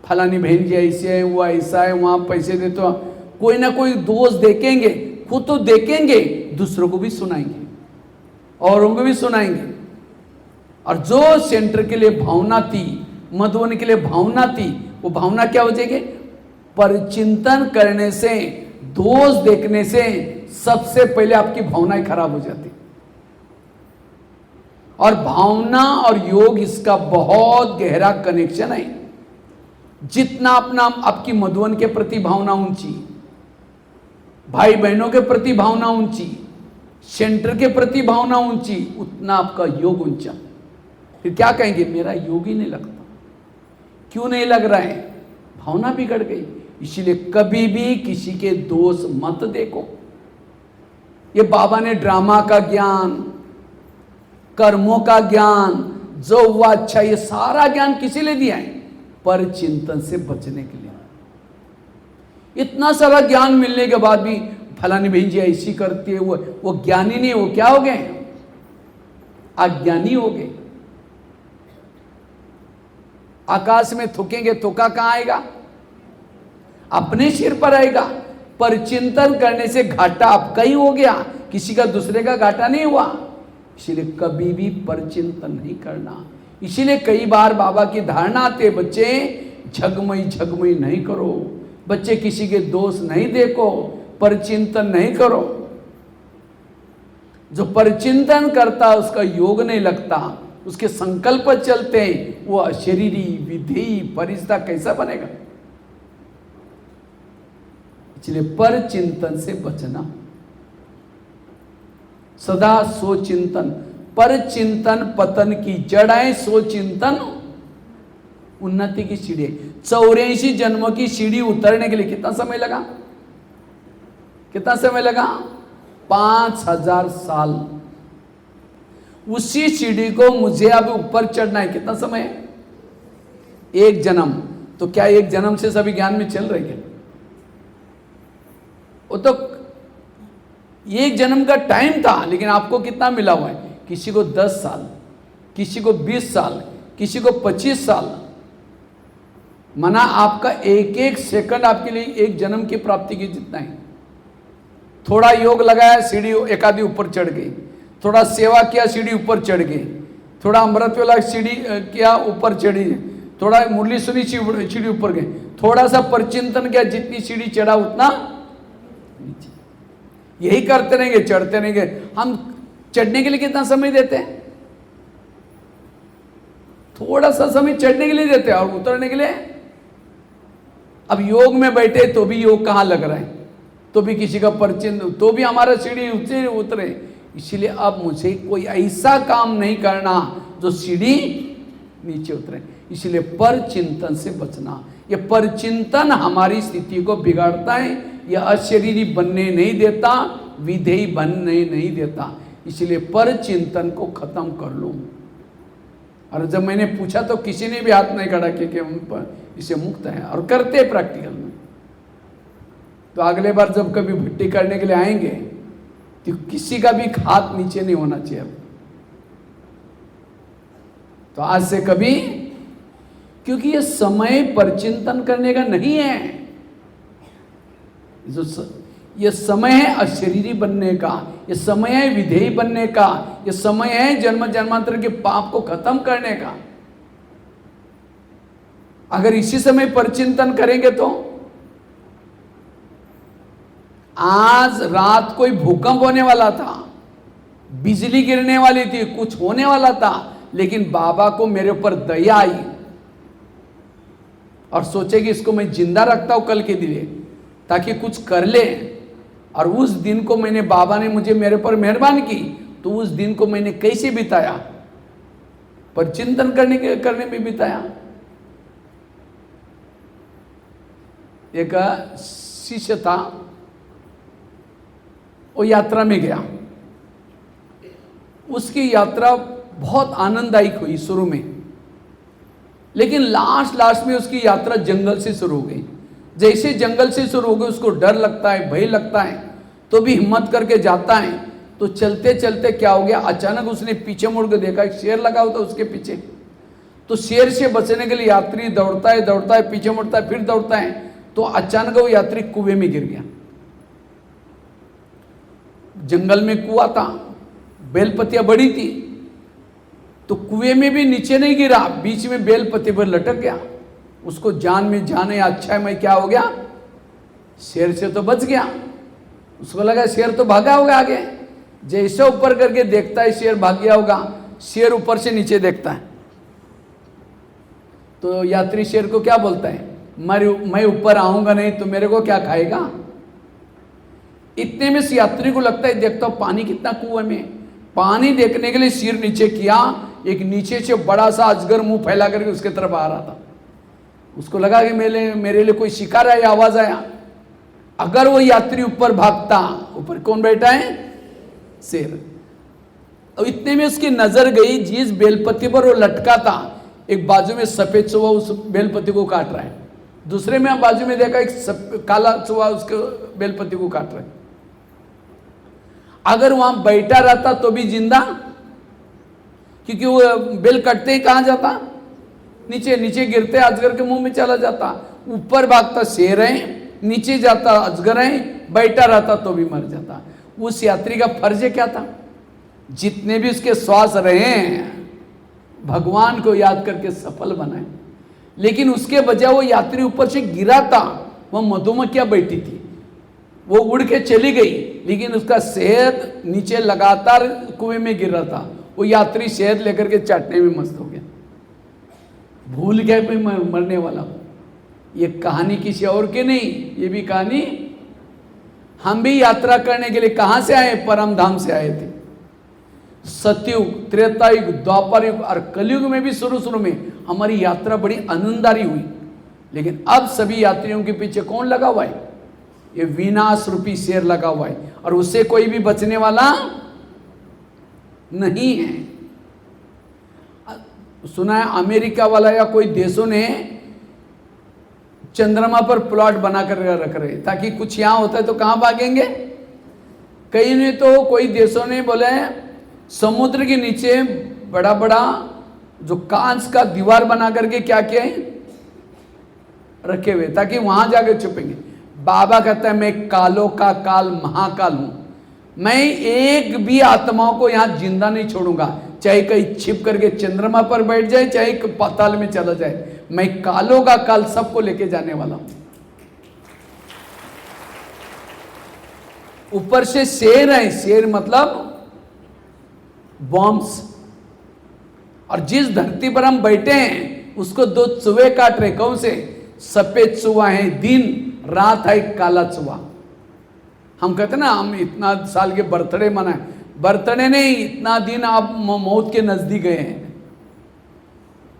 फलानी बहन जी ऐसे है, वो ऐसा है, वहाँ पैसे देते हो। कोई ना कोई दोष देखेंगे, खुद तो देखेंगे, दूसरों को भी सुनाएंगे, औरों को भी सुनाएंगे। और जो सेंटर के लिए भावना थी, मधुबन के लिए भावना थी, वो भावना क्या हो जाएगी? परिचिंतन करने से, दोष देखने से सबसे पहले आपकी भावनाएं खराब हो जाती। और भावना और योग इसका बहुत गहरा कनेक्शन है। जितना अपना आपकी मधुबन के प्रति भावना ऊंची, भाई बहनों के प्रति भावना ऊंची, सेंटर के प्रति भावना ऊंची, उतना आपका योग ऊंचा। फिर क्या कहेंगे, मेरा योग ही नहीं लगता। क्यों नहीं लग रहा है? भावना बिगड़ गई। इसलिए कभी भी किसी के दोष मत देखो। ये बाबा ने ड्रामा का ज्ञान, कर्मों का ज्ञान, जो हुआ अच्छा, ये सारा ज्ञान किसी लिए दिया है? पर चिंतन से बचने के लिए। इतना सारा ज्ञान मिलने के बाद भी फलानी बहन जी ऐसी करती है, वो ज्ञानी नहीं, वो क्या हो गए? अज्ञानी हो गए। आकाश में थूकेंगे, थूका कहां आएगा? अपने सिर पर आएगा। पर चिंतन करने से घाटा आपका ही हो गया, किसी का दूसरे का घाटा नहीं हुआ। इसीलिए कभी भी पर चिंतन नहीं करना। इसीलिए कई बार बाबा की धारणा आते, बच्चे झगमई झगमई नहीं करो, बच्चे किसी के दोष नहीं देखो, पर चिंतन नहीं करो। जो परचिंतन करता उसका योग नहीं लगता, उसके संकल्प चलते हैं, वो अशरीरी विधेयी परिस्था कैसा बनेगा? इसलिए पर चिंतन से बचना, सदा सो चिंतन। पर चिंतन पतन की जड़ है, सो चिंतन उन्नति की सीढ़ी। 84 जन्मों की सीढ़ी उतरने के लिए कितना समय लगा? कितना समय लगा? 5000 साल। उसी सीढ़ी को मुझे अब ऊपर चढ़ना है, कितना समय? एक जन्म। तो क्या एक जन्म से सभी ज्ञान में चल रहे क्या? वो तो एक जन्म का टाइम था, लेकिन आपको कितना मिला हुआ है? किसी को 10 साल, किसी को 20 साल, किसी को 25 साल। माना आपका एक एक सेकंड आपके लिए एक जन्म की प्राप्ति की जितना है। थोड़ा योग लगाया, सीढ़ी एक आधी ऊपर चढ़ गई। थोड़ा सेवा किया, सीढ़ी ऊपर चढ़ गई। थोड़ा अमृत वाला सीढ़ी किया, ऊपर चढ़ी। थोड़ा मुरली सुनी, सीढ़ी ऊपर गई। थोड़ा सा परचिंतन किया, जितनी सीढ़ी चढ़ा उतना नीचे। यही करते रहेंगे, चढ़ते रहेंगे। हम चढ़ने के लिए कितना समय देते हैं? थोड़ा सा समय चढ़ने के लिए देते हैं, और उतरने के लिए। अब योग में बैठे तो भी योग कहां लग रहा है, तो भी किसी का परचिंतन, तो भी हमारा सीढ़ी ऊंचे उतरे। इसलिए अब मुझे कोई ऐसा काम नहीं करना जो सीढ़ी नीचे उतरे। इसलिए पर चिंतन से बचना। ये परचिंतन हमारी स्थिति को बिगाड़ता है, यह अशरीरी बनने नहीं देता, विधेयी बनने नहीं देता। इसलिए पर चिंतन को खत्म कर लो। और जब मैंने पूछा तो किसी ने भी हाथ नहीं खड़ा किया कि हम पर इसे मुक्त है, और करते हैं प्रैक्टिकल में। तो अगले बार जब कभी भट्टी करने के लिए आएंगे तो किसी का भी हाथ नीचे नहीं होना चाहिए। तो आज से कभी, क्योंकि ये समय परचिंतन करने का नहीं है, ये समय है अशरीरी बनने का, ये समय है विधेयी बनने का, ये समय है जन्म जन्मांतर के पाप को खत्म करने का। अगर इसी समय परचिंतन करेंगे तो आज रात कोई भूकंप होने वाला था, बिजली गिरने वाली थी, कुछ होने वाला था, लेकिन बाबा को मेरे ऊपर दया आई और सोचे कि इसको मैं जिंदा रखता हूं कल के लिए, ताकि कुछ कर ले। और उस दिन को मैंने, बाबा ने मुझे मेरे पर मेहरबान की, तो उस दिन को मैंने कैसे बिताया? पर चिंतन करने में बिताया। एक शिष्य था, वो यात्रा में गया। उसकी यात्रा बहुत आनंददायक हुई शुरू में, लेकिन लास्ट में उसकी यात्रा जंगल से शुरू हो गई। जैसे जंगल से शुरू हो गई, उसको डर लगता है, भय लगता है, तो भी हिम्मत करके जाता है। तो चलते चलते क्या हो गया, अचानक उसने पीछे मुड़ के देखा, एक शेर लगा होता उसके पीछे। तो शेर से बचने के लिए यात्री दौड़ता है, पीछे मुड़ता है, फिर दौड़ता है। तो अचानक वो यात्री कुएं में गिर गया। जंगल में कुआं था, बेलपतियां बड़ी थी, तो कुएं में भी नीचे नहीं गिरा, बीच में बेलपत्ती पर लटक गया। उसको जान में जाने अच्छा है, मैं क्या हो गया, शेर से तो बच गया। उसको लगा शेर तो भागा होगा आगे, जैसे ऊपर करके देखता है शेर भाग गया होगा, शेर ऊपर से नीचे देखता है। तो यात्री शेर को क्या बोलता है, मैं ऊपर आऊंगा नहीं तो मेरे को क्या खाएगा। इतने में से यात्री को लगता है देखता हूं पानी कितना कुएं में, पानी देखने के लिए सिर नीचे किया, एक नीचे से बड़ा सा अजगर मुंह फैला करके उसके तरफ आ रहा था। उसको लगा कि मेरे लिए कोई शिकार आया, आवाज आया। अगर वो यात्री ऊपर भागता, ऊपर कौन बैठा है, शेर। और इतने में उसकी नजर गई जिस बेलपत्ती पर वो लटका था, एक बाजू में सफेद चूहा उस बेलपत्ती को काट रहा है, दूसरे में बाजू में देखा एक काला चूहा उसके बेलपत्ती को काट रहा है। अगर वहां बैठा रहता तो भी जिंदा, क्योंकि वो बेल कटते ही कहां जाता, नीचे, नीचे गिरते अजगर के मुंह में चला जाता। ऊपर भागता शेर है, नीचे जाता अजगर है, बैठा रहता तो भी मर जाता। उस यात्री का फर्ज क्या था, जितने भी उसके श्वास रहे हैं भगवान को याद करके सफल बनाए। लेकिन उसके बजाय वो यात्री ऊपर से गिरा था, वह मधुमक्खियां बैठी थी, वो उड़ के चली गई, लेकिन उसका शहद नीचे लगातार कुएं में गिर रहा था। वो यात्री शहद लेकर के चाटने में मस्त हो गया, भूल गया मैं मरने वाला हूं। ये कहानी किसी और की नहीं, ये भी कहानी हम भी यात्रा करने के लिए कहां से आए, परम धाम से आए थे। सतयुग, त्रेता युग, द्वापर युग और कलयुग में भी शुरू में हमारी यात्रा बड़ी आनंददायी हुई। लेकिन अब सभी यात्रियों के पीछे कौन लगा हुआ है, ये विनाश रूपी शेर लगा हुआ है, और उससे कोई भी बचने वाला नहीं है। सुना है अमेरिका वाला या कोई देशों ने चंद्रमा पर प्लॉट बनाकर रख रहे, ताकि कुछ यहां होता है तो कहां भागेंगे। कई ने तो, कोई देशों ने बोले समुद्र के नीचे बड़ा बड़ा जो कांच का दीवार बना करके क्या किया है, रखे हुए, ताकि वहां जाकर छुपेंगे। बाबा कहता है मैं कालों का काल महाकाल हूं, मैं एक भी आत्माओं को यहां जिंदा नहीं छोड़ूंगा, चाहे कहीं छिप करके चंद्रमा पर बैठ जाए, चाहे पाताल में चला जाए, मैं कालों का काल सबको लेके जाने वाला हूं। ऊपर से शेर है, शेर मतलब बॉम्ब्स, और जिस धरती पर हम बैठे हैं उसको दो चूहे काट रहे। कौन से, सफेद चूहा है दिन, रात है काला चूहा। हम कहते ना हम इतना साल के बर्थडे मनाए, बर्थडे नहीं, इतना दिन आप मौत के नजदीक गए हैं,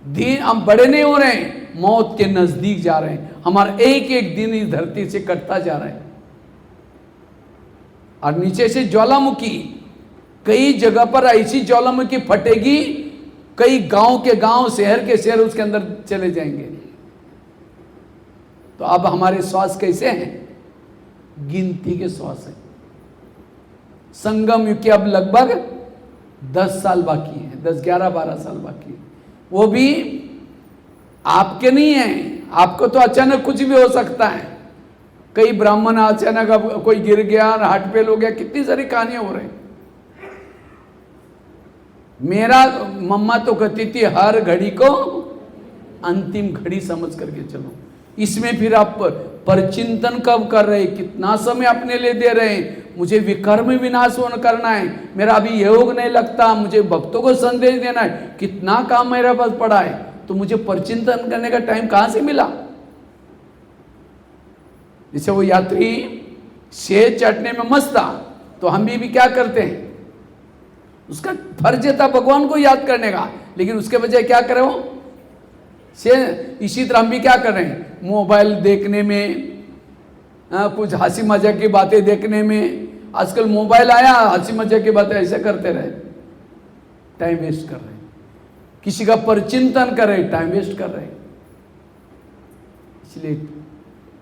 दिन हम बड़े नहीं हो रहे हैं, मौत के नजदीक जा रहे हैं। हमारा एक एक दिन इस धरती से कटता जा रहा है। और नीचे से ज्वालामुखी, कई जगह पर ऐसी ज्वालामुखी फटेगी, कई गांव के गांव, शहर के शहर उसके अंदर चले जाएंगे। तो अब हमारे श्वास कैसे हैं, गिनती के श्वास हैं। संगम युग के अब लगभग 10 साल बाकी है, 10, 11, 12 साल बाकी है। वो भी आपके नहीं है, आपको तो अचानक कुछ भी हो सकता है। कई ब्राह्मण अचानक अब कोई गिर गया, हार्ट फेल हो गया, कितनी सारी कहानियां हो रही। मेरा मम्मा तो कहती थी हर घड़ी को अंतिम घड़ी समझ करके चलो। इसमें फिर आप परचिंतन कब कर रहे, कितना समय अपने लिए दे रहे हैं। मुझे विकर्म विनाश करना है, मेरा अभी योग नहीं लगता, मुझे भक्तों को संदेश देना है, कितना काम मेरे पास पड़ा है, तो मुझे परचिंतन करने का टाइम कहां से मिला। जैसे वो यात्री शेर चाटने में मस्त था, तो हम भी क्या करते हैं, उसका फर्ज था भगवान को याद करने का, लेकिन उसके बजाय क्या करें वो शेर। इसी तरह हम भी क्या कर रहे हैं, मोबाइल देखने में, कुछ हंसी मजाक की बातें देखने में। आजकल मोबाइल आया, हंसी मजाक की बातें ऐसे करते रहे, टाइम वेस्ट कर रहे हैं। किसी का परचिंतन कर रहे, टाइम वेस्ट कर रहे हैं। इसलिए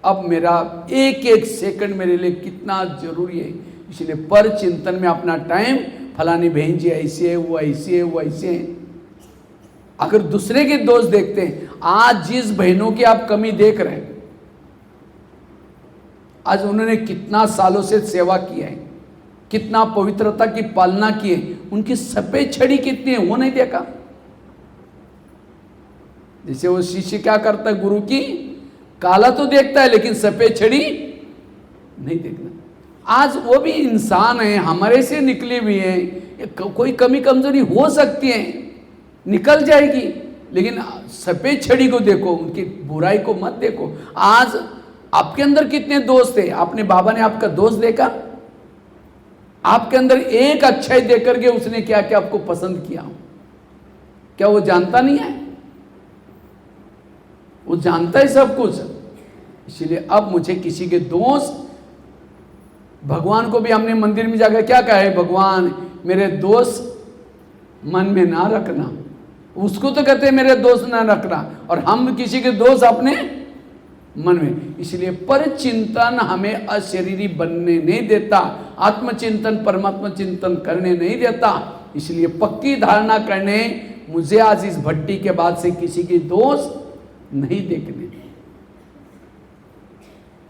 अब मेरा एक एक सेकंड मेरे लिए कितना जरूरी है, इसलिए परचिंतन में अपना टाइम, फलानी बहन जी ऐसी है, वो ऐसी है, वो ऐसे है। अगर दूसरे के दोष देखते हैं, आज जिस बहनों की आप कमी देख रहे हैं, आज उन्होंने कितना सालों से सेवा किया है, कितना पवित्रता की पालना की है, उनकी सफेद छड़ी कितनी है वो नहीं देखा। जैसे वो शिष्य क्या करता है, गुरु की काला तो देखता है लेकिन सफेद छड़ी नहीं देखना। आज वो भी इंसान है, हमारे से निकली हुई है, कोई कमी कमजोरी हो सकती है, निकल जाएगी, लेकिन सफेद छड़ी को देखो, उनकी बुराई को मत देखो। आज आपके अंदर कितने दोस्त थे, आपने बाबा ने आपका दोस्त देखा? आपके अंदर एक अच्छाई देकर के उसने क्या क्या आपको पसंद किया, क्या वो जानता नहीं है? वो जानता है सब कुछ। इसलिए अब मुझे किसी के दोस्त, भगवान को भी हमने मंदिर में जाकर क्या कहा है, भगवान मेरे दोस्त मन में ना रखना, उसको तो कहते हैं मेरे दोस्त ना रखना, और हम किसी के दोस्त अपने मन में। इसलिए पर चिंतन हमें अशरीरी बनने नहीं देता, आत्मचिंतन परमात्मा चिंतन करने नहीं देता। इसलिए पक्की धारणा करने, मुझे आज इस भट्टी के बाद से किसी की दोस्त नहीं देखने।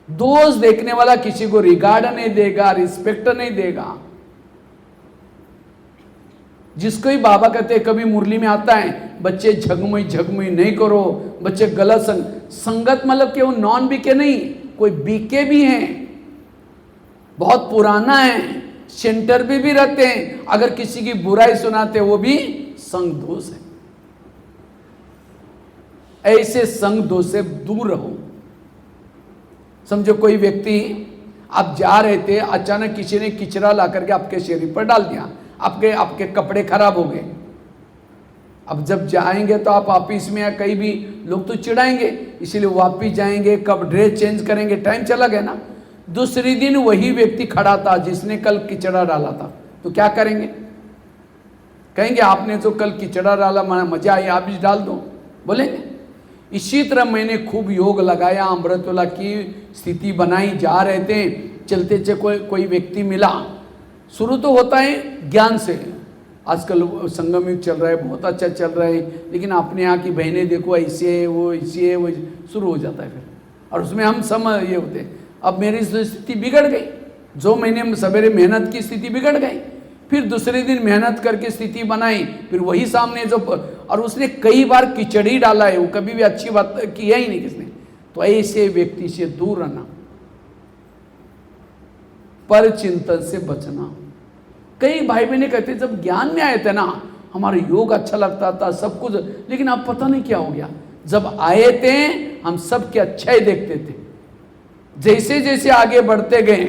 दोस्त देखने वाला किसी को रिगार्ड नहीं देगा, रिस्पेक्ट नहीं देगा। जिसको ही बाबा कहते हैं, कभी मुरली में आता है, बच्चे झगमुई झगमुई नहीं करो, बच्चे गलत संगत, मतलब कि वो नॉन बीके नहीं, कोई बीके भी हैं, बहुत पुराना है, सेंटर पे भी रहते हैं, अगर किसी की बुराई सुनाते वो भी संग दोष है। ऐसे संग दोष से दूर रहो। समझो कोई व्यक्ति, आप जा रहे थे, अचानक किसी ने किचरा ला करके आपके शरीर पर डाल दिया, आपके कपड़े खराब हो गए। अब जब जाएंगे तो आप ऑफिस में या कहीं भी लोग तो चिढ़ाएंगे, इसीलिए वापिस जाएंगे, कब ड्रेस चेंज करेंगे, टाइम चला गया ना। दूसरी दिन वही व्यक्ति खड़ा था जिसने कल किचड़ा डाला था, तो क्या करेंगे? कहेंगे आपने तो कल किचड़ा डाला, मजा आई, आप भी डाल दो, बोलेंगे। इसी तरह मैंने खूब योग लगाया, अमृतवेला की स्थिति बनाई, जा रहे थे, चलते चलते कोई व्यक्ति मिला। शुरू तो होता है ज्ञान से, आजकल संगम युग चल रहा है, बहुत अच्छा चल रहा है, लेकिन अपने यहाँ की बहनें देखो ऐसे है, वो ऐसी है, वो शुरू हो जाता है फिर, और उसमें हम सम ये होते हैं। अब मेरी स्थिति बिगड़ गई, जो मैंने सवेरे मेहनत की स्थिति बिगड़ गई, फिर दूसरे दिन मेहनत करके स्थिति बनाई, फिर वही सामने जो, और उसने कई बार किचड़ी डाला है, वो कभी भी अच्छी बात किया ही नहीं किसने। तो ऐसे व्यक्ति से दूर रहना, पर चिंतन से बचना। कई भाई बहने कहते जब ज्ञान में आए थे ना, हमारा योग अच्छा लगता था सब कुछ, लेकिन अब पता नहीं क्या हो गया। जब आए थे हम सबके अच्छाई देखते थे, जैसे जैसे आगे बढ़ते गए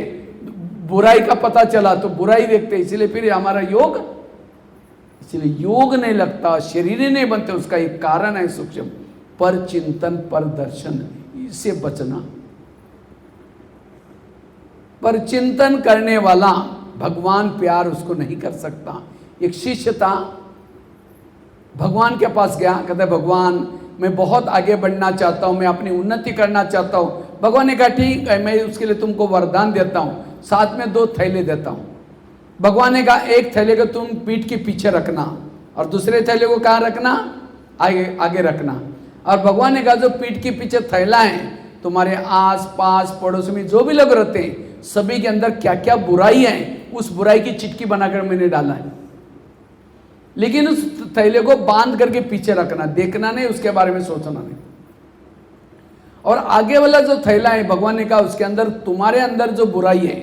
बुराई का पता चला तो बुराई देखते, इसलिए फिर हमारा योग, इसलिए योग नहीं लगता, शरीर नहीं बनते। उसका एक कारण है सूक्ष्म, पर चिंतन पर दर्शन, इससे बचना। पर चिंतन करने वाला भगवान प्यार उसको नहीं कर सकता। एक शिष्य था, भगवान के पास गया, कहता है भगवान मैं बहुत आगे बढ़ना चाहता हूँ, मैं अपनी उन्नति करना चाहता हूँ। भगवान ने कहा ठीक है, मैं उसके लिए तुमको वरदान देता हूँ, साथ में 2 थैले देता हूँ। भगवान ने कहा एक थैले को तुम पीठ के पीछे रखना, और दूसरे थैले को कहाँ रखना? आगे रखना। और भगवान ने कहा जो पीठ के पीछे थैला है, तुम्हारे आस पास पड़ोस में जो भी लोग रहते हैं, सभी के अंदर क्या क्या बुराई है, उस बुराई की चिटकी बनाकर मैंने डाला है, लेकिन उस थैले को बांध करके पीछे रखना, देखना नहीं, उसके बारे में सोचना नहीं। और आगे वाला जो थैला है, भगवान ने कहा उसके अंदर तुम्हारे अंदर जो बुराई है,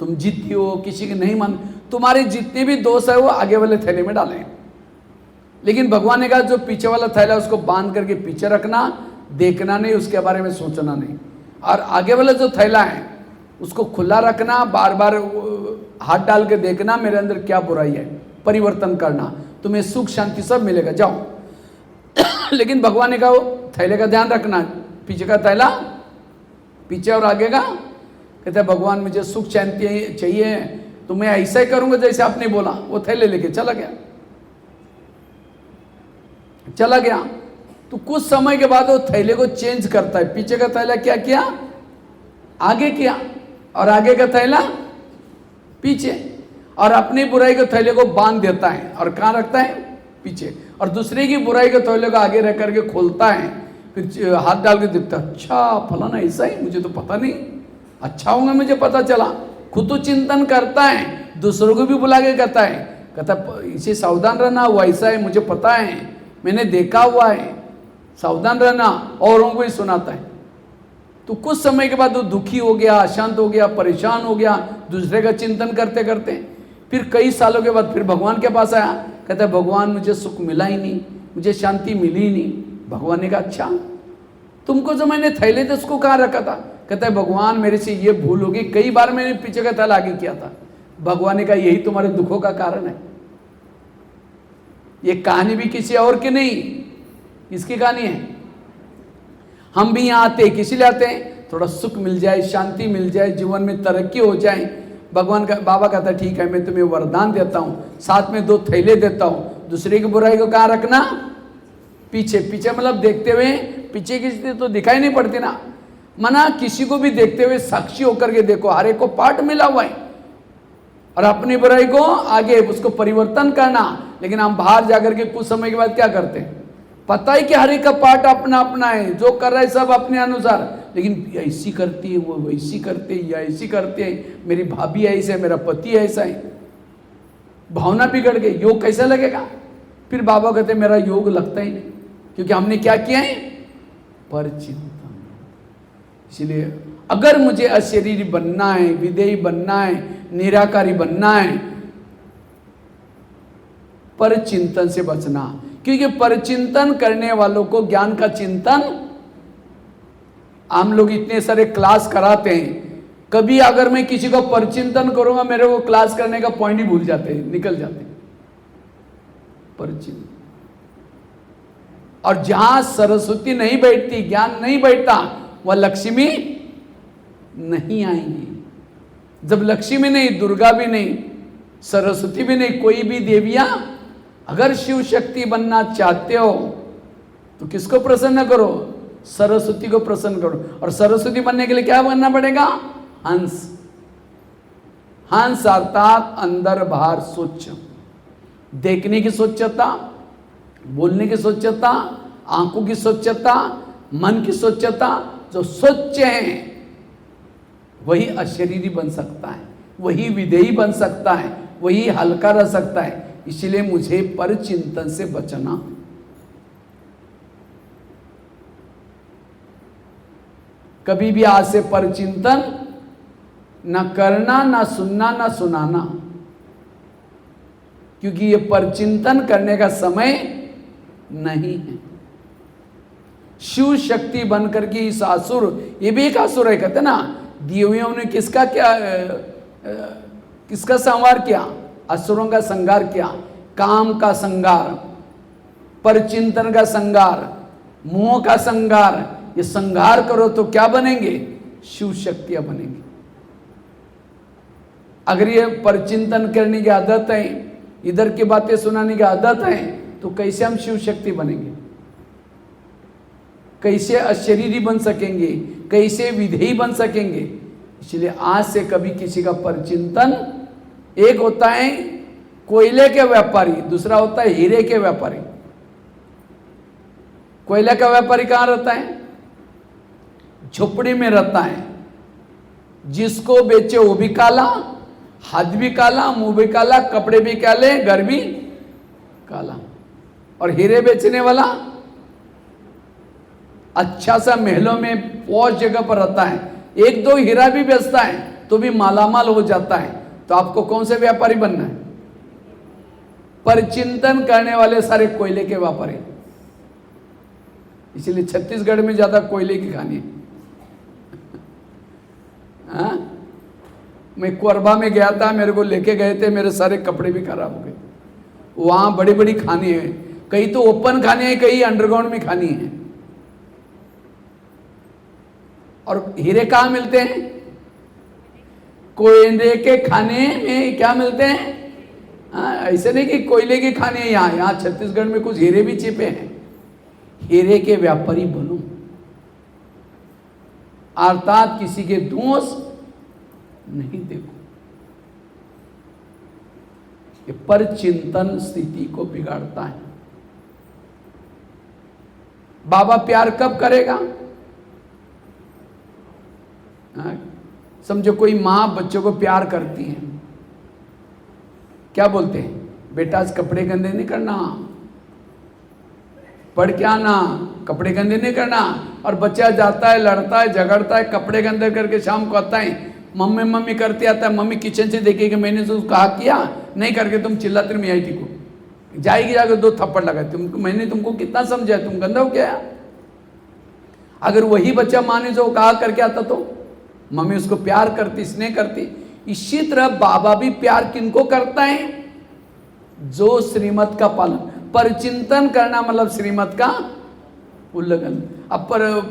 तुम जीती हो, किसी के नहीं मान, तुम्हारे जितने भी दोष है वो आगे वाले थैले में डालें। लेकिन भगवान ने कहा जो पीछे वाला थैला उसको बांध करके पीछे रखना, देखना नहीं, उसके बारे में सोचना नहीं। और आगे वाला जो थैला है उसको खुला रखना, बार बार हाथ डाल के देखना मेरे अंदर क्या बुराई है, परिवर्तन करना, तुम्हें सुख शांति सब मिलेगा, जाओ। लेकिन भगवान ने कहा वो थैले का ध्यान रखना, पीछे का थैला पीछे और आगे का। कहते हैं भगवान मुझे सुख शांति चाहिए, तो मैं ऐसा ही करूंगा जैसे आपने बोला। वो थैले लेके चला गया। तो कुछ समय के बाद वो थैले को चेंज करता है, पीछे का थैला क्या किया, आगे किया, और आगे का थैला पीछे, और अपनी बुराई के थैले को बांध देता है और कहाँ रखता है, पीछे, और दूसरे की बुराई के थैले को आगे रख करके खोलता है, फिर हाथ डाल के देखता, अच्छा फलाना ऐसा ही, मुझे तो पता नहीं, अच्छा होगा मुझे पता चला। खुद तो चिंतन करता है, दूसरों को भी बुला के कहता है, कहता इसे सावधान रहना, वो ऐसा है मुझे पता है, मैंने देखा हुआ है, सावधान रहना, औरों को ही सुनाता है। तो कुछ समय के बाद वो दुखी हो गया, अशांत हो गया, परेशान हो गया, दूसरे का चिंतन करते करते। फिर कई सालों के बाद फिर भगवान के पास आया, कहता है भगवान मुझे सुख मिला ही नहीं, मुझे शांति मिली ही नहीं। भगवान ने कहा अच्छा तुमको जो मैंने थैले थे उसको कहाँ रखा था? कहता है भगवान मेरे से ये भूल होगी, कई बार मैंने पीछे का थैला आगे किया था। भगवान ने कहा यही तुम्हारे दुखों का कारण है। ये कहानी भी किसी और की नहीं, किसकी कहानी है? हम भी यहाँ आते हैं किसी लिए आते हैं? थोड़ा सुख मिल जाए, शांति मिल जाए, जीवन में तरक्की हो जाए। भगवान का बाबा कहता है ठीक है मैं तुम्हें वरदान देता हूँ, साथ में 2 थैले देता हूँ, दूसरे की बुराई को कहाँ रखना? पीछे। पीछे मतलब देखते हुए, पीछे किसी तो दिखाई नहीं पड़ती ना, मना किसी को भी देखते हुए साक्षी होकर के देखो, हर एक को पार्ट मिला हुआ है और अपनी बुराई को आगे उसको परिवर्तन करना। लेकिन हम बाहर जाकर के कुछ समय के बाद क्या करते हैं? पता है कि हर एक का पार्ट अपना अपना है, जो कर रहा है सब अपने अनुसार, लेकिन ऐसी करती है, वो वैसी करते हैं, या ऐसी करते हैं, मेरी भाभी ऐसा है, मेरा पति ऐसा है, भावना बिगड़ गई, योग कैसा लगेगा? फिर बाबा कहते मेरा योग लगता ही नहीं, क्योंकि हमने क्या किया है? परचिंतन। इसलिए अगर मुझे अशरीरी बनना है, विदेही बनना है, निराकारी बनना है, परचिंतन से बचना। क्योंकि परचिंतन करने वालों को ज्ञान का चिंतन, हम लोग इतने सारे क्लास कराते हैं, कभी अगर मैं किसी को परचिंतन करूंगा मेरे को क्लास करने का पॉइंट ही भूल जाते हैं, निकल जाते हैं। परचिंतन। और जहां सरस्वती नहीं बैठती, ज्ञान नहीं बैठता, वह लक्ष्मी नहीं आएंगी। जब लक्ष्मी नहीं, दुर्गा भी नहीं, सरस्वती भी नहीं, कोई भी देवियां, अगर शिव शक्ति बनना चाहते हो तो किसको प्रसन्न करो? सरस्वती को प्रसन्न करो। और सरस्वती बनने के लिए क्या बनना पड़ेगा? हंस। हंस अर्थात अंदर बाहर स्वच्छ, देखने की स्वच्छता, बोलने की स्वच्छता, आंखों की स्वच्छता, मन की स्वच्छता। जो स्वच्छ है वही अशरीरी बन सकता है, वही विधेयी बन सकता है, वही हल्का रह सकता है। इसलिए मुझे परचिंतन से बचना। कभी भी आज से परचिंतन न करना, न सुनना, न सुनाना, क्योंकि ये परचिंतन करने का समय नहीं है। शिव शक्ति बनकर के इस असुर, ये भी एक असुर है, कहते ना देवियों ने किसका क्या किसका संहार किया? असुरों का संहार किया। काम का संहार, परचिंतन का संहार, मोह का संहार। ये संहार करो तो क्या बनेंगे? शिव शक्तियां बनेंगे। अगर ये परचिंतन करने की आदत है, इधर की बातें सुनाने की आदत है, तो कैसे हम शिव शक्ति बनेंगे? कैसे अशरीरी बन सकेंगे? कैसे विधेयी बन सकेंगे? इसलिए आज से कभी किसी का परचिंतन, एक होता है कोयले के व्यापारी, दूसरा होता है हीरे के व्यापारी। कोयले का व्यापारी कहां रहता है? झोपड़ी में रहता है। जिसको बेचे वो भी काला, हाथ भी काला, मुंह भी काला, कपड़े भी काले, घर भी काला। और हीरे बेचने वाला अच्छा सा महलों में पौष जगह पर रहता है, 1-2 हीरा भी बेचता है तो भी मालामाल हो जाता है। तो आपको कौन से व्यापारी बनना है? परचिंतन करने वाले सारे कोयले के व्यापारी। इसलिए छत्तीसगढ़ में ज्यादा कोयले की खानी है। हाँ? मैं कोरबा में गया था, मेरे को लेके गए थे, मेरे सारे कपड़े भी खराब हो गए। वहां बड़ी बड़ी खानी है, कहीं तो ओपन खाने है, कहीं अंडरग्राउंड में खानी है। और हीरे कहां मिलते हैं? कोयले के खाने में क्या मिलते हैं? ऐसे नहीं कि कोयले के खाने हैं। यहाँ छत्तीसगढ़ में कुछ हीरे भी छिपे हैं। हीरे के व्यापारी बनो, अर्थात किसी के दोष नहीं देखो। ये परचिंतन स्थिति को बिगाड़ता है। बाबा प्यार कब करेगा? समझो कोई माँ बच्चों को प्यार करती है, क्या बोलते हैं? बेटा आज कपड़े गंदे नहीं करना, पढ़ के आना, कपड़े गंदे नहीं करना। और बच्चा जाता है, लड़ता है, झगड़ता है, कपड़े गंदे करके शाम को आता है मम्मी मम्मी करते आता है, मम्मी किचन से देखेगी मैंने तो कहा किया नहीं करके तुम चिल्लाते रहे मियाँ को, जाएगी जाकर 2 थप्पड़ लगाते, तुमको मैंने तुमको कितना समझाया, तुम गंदा हो क्या? अगर वही बच्चा माने जो कहा करके आता तो मम्मी उसको प्यार करती, स्नेह करती। इसी तरह बाबा भी प्यार किनको करता है? जो श्रीमत का पालन, परचिंतन करना मतलब श्रीमत का उल्लंघन। अब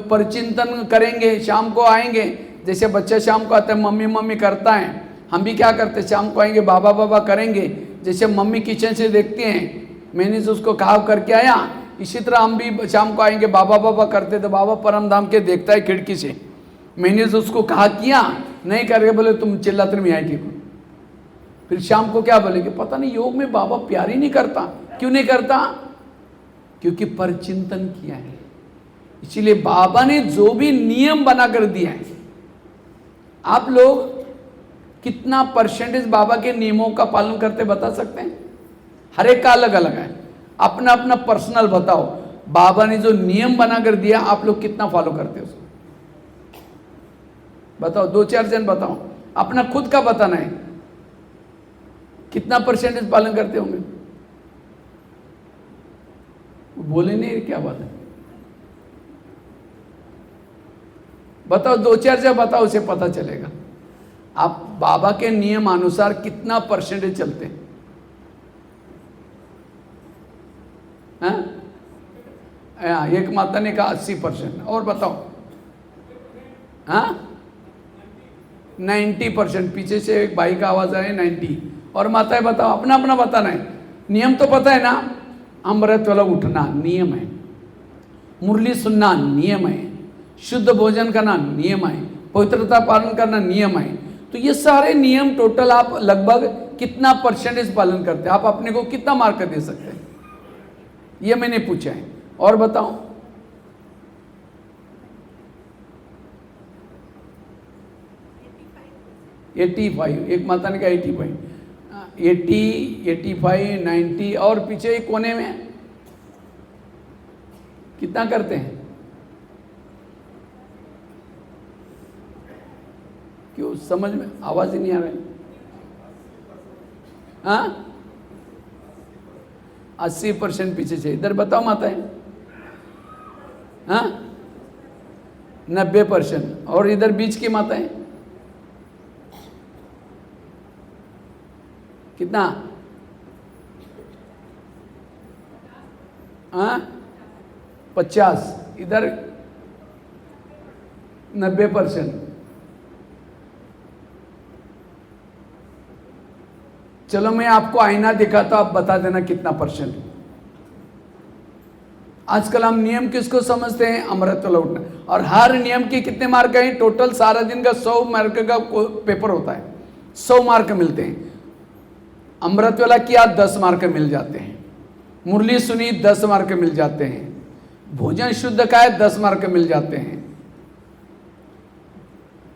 परचिंतन करेंगे, शाम को आएंगे, जैसे बच्चा शाम को आता है मम्मी मम्मी करता है, हम भी क्या करते हैं शाम को आएंगे बाबा बाबा करेंगे, जैसे मम्मी किचन से देखते हैं मैंने से उसको कहा करके आया, इसी तरह हम भी शाम को आएंगे बाबा बाबा करते, तो बाबा परम धाम के देखता है खिड़की से, मैंने से उसको कहा किया नहीं करके बोले तुम चिल्लाते नहीं आई ठीक हो। फिर शाम को क्या बोलेंगे, पता नहीं योग में बाबा प्यार ही नहीं करता। क्यों नहीं करता? क्योंकि परचिंतन किया है। इसीलिए बाबा ने जो भी नियम बना कर दिया है, आप लोग कितना परसेंटेज बाबा के नियमों का पालन करते बता सकते हैं? हर एक का अलग अलग है, अपना अपना पर्सनल बताओ, बाबा ने जो नियम बना कर दिया आप लोग कितना फॉलो करते हो उसको बताओ। 2-4 जन बताओ, अपना खुद का बताना है, कितना परसेंटेज पालन करते होंगे? बोले नहीं, क्या बात है बताओ, 2-4 जन बताओ, उसे पता चलेगा आप बाबा के नियम अनुसार कितना परसेंटेज चलते हैं। एक माता ने कहा 80%, और बताओ। हाँ 90%, पीछे से एक भाई का आवाज आए 90, और माताएं बताओ, अपना अपना बताना है। नियम तो पता है ना, अमृत वाला उठना नियम है, मुरली सुनना नियम है, शुद्ध भोजन करना नियम है, पवित्रता पालन करना नियम है। तो ये सारे नियम टोटल आप लगभग कितना परसेंटेज पालन करते हैं? आप अपने को कितना मार्क दे सकते हैं? ये मैंने पूछा है। और बताओ। 85, एक माता ने कहा 85, 80, 85, 90, और पीछे एक कोने में कितना करते हैं? क्यों समझ में आवाज ही नहीं आ रहा है? हाँ 80% पीछे से। इधर बताओ माताएं। हाँ 90%, और इधर बीच की माताएं कितना? हाँ 50, इधर 90%। चलो मैं आपको आईना दिखाता हूं, आप बता देना कितना परसेंट। आजकल हम नियम किसको समझते हैं? अमृत वाला उठना। और हर नियम के कितने मार्क हैं? टोटल सारा दिन का 100 मार्क का पेपर होता है, 100 मार्क मिलते हैं। अमृत वाला किया 10 मार्क मिल जाते हैं, मुरली सुनी 10 मार्क मिल जाते हैं, भोजन शुद्ध का है 10 मार्क मिल जाते हैं,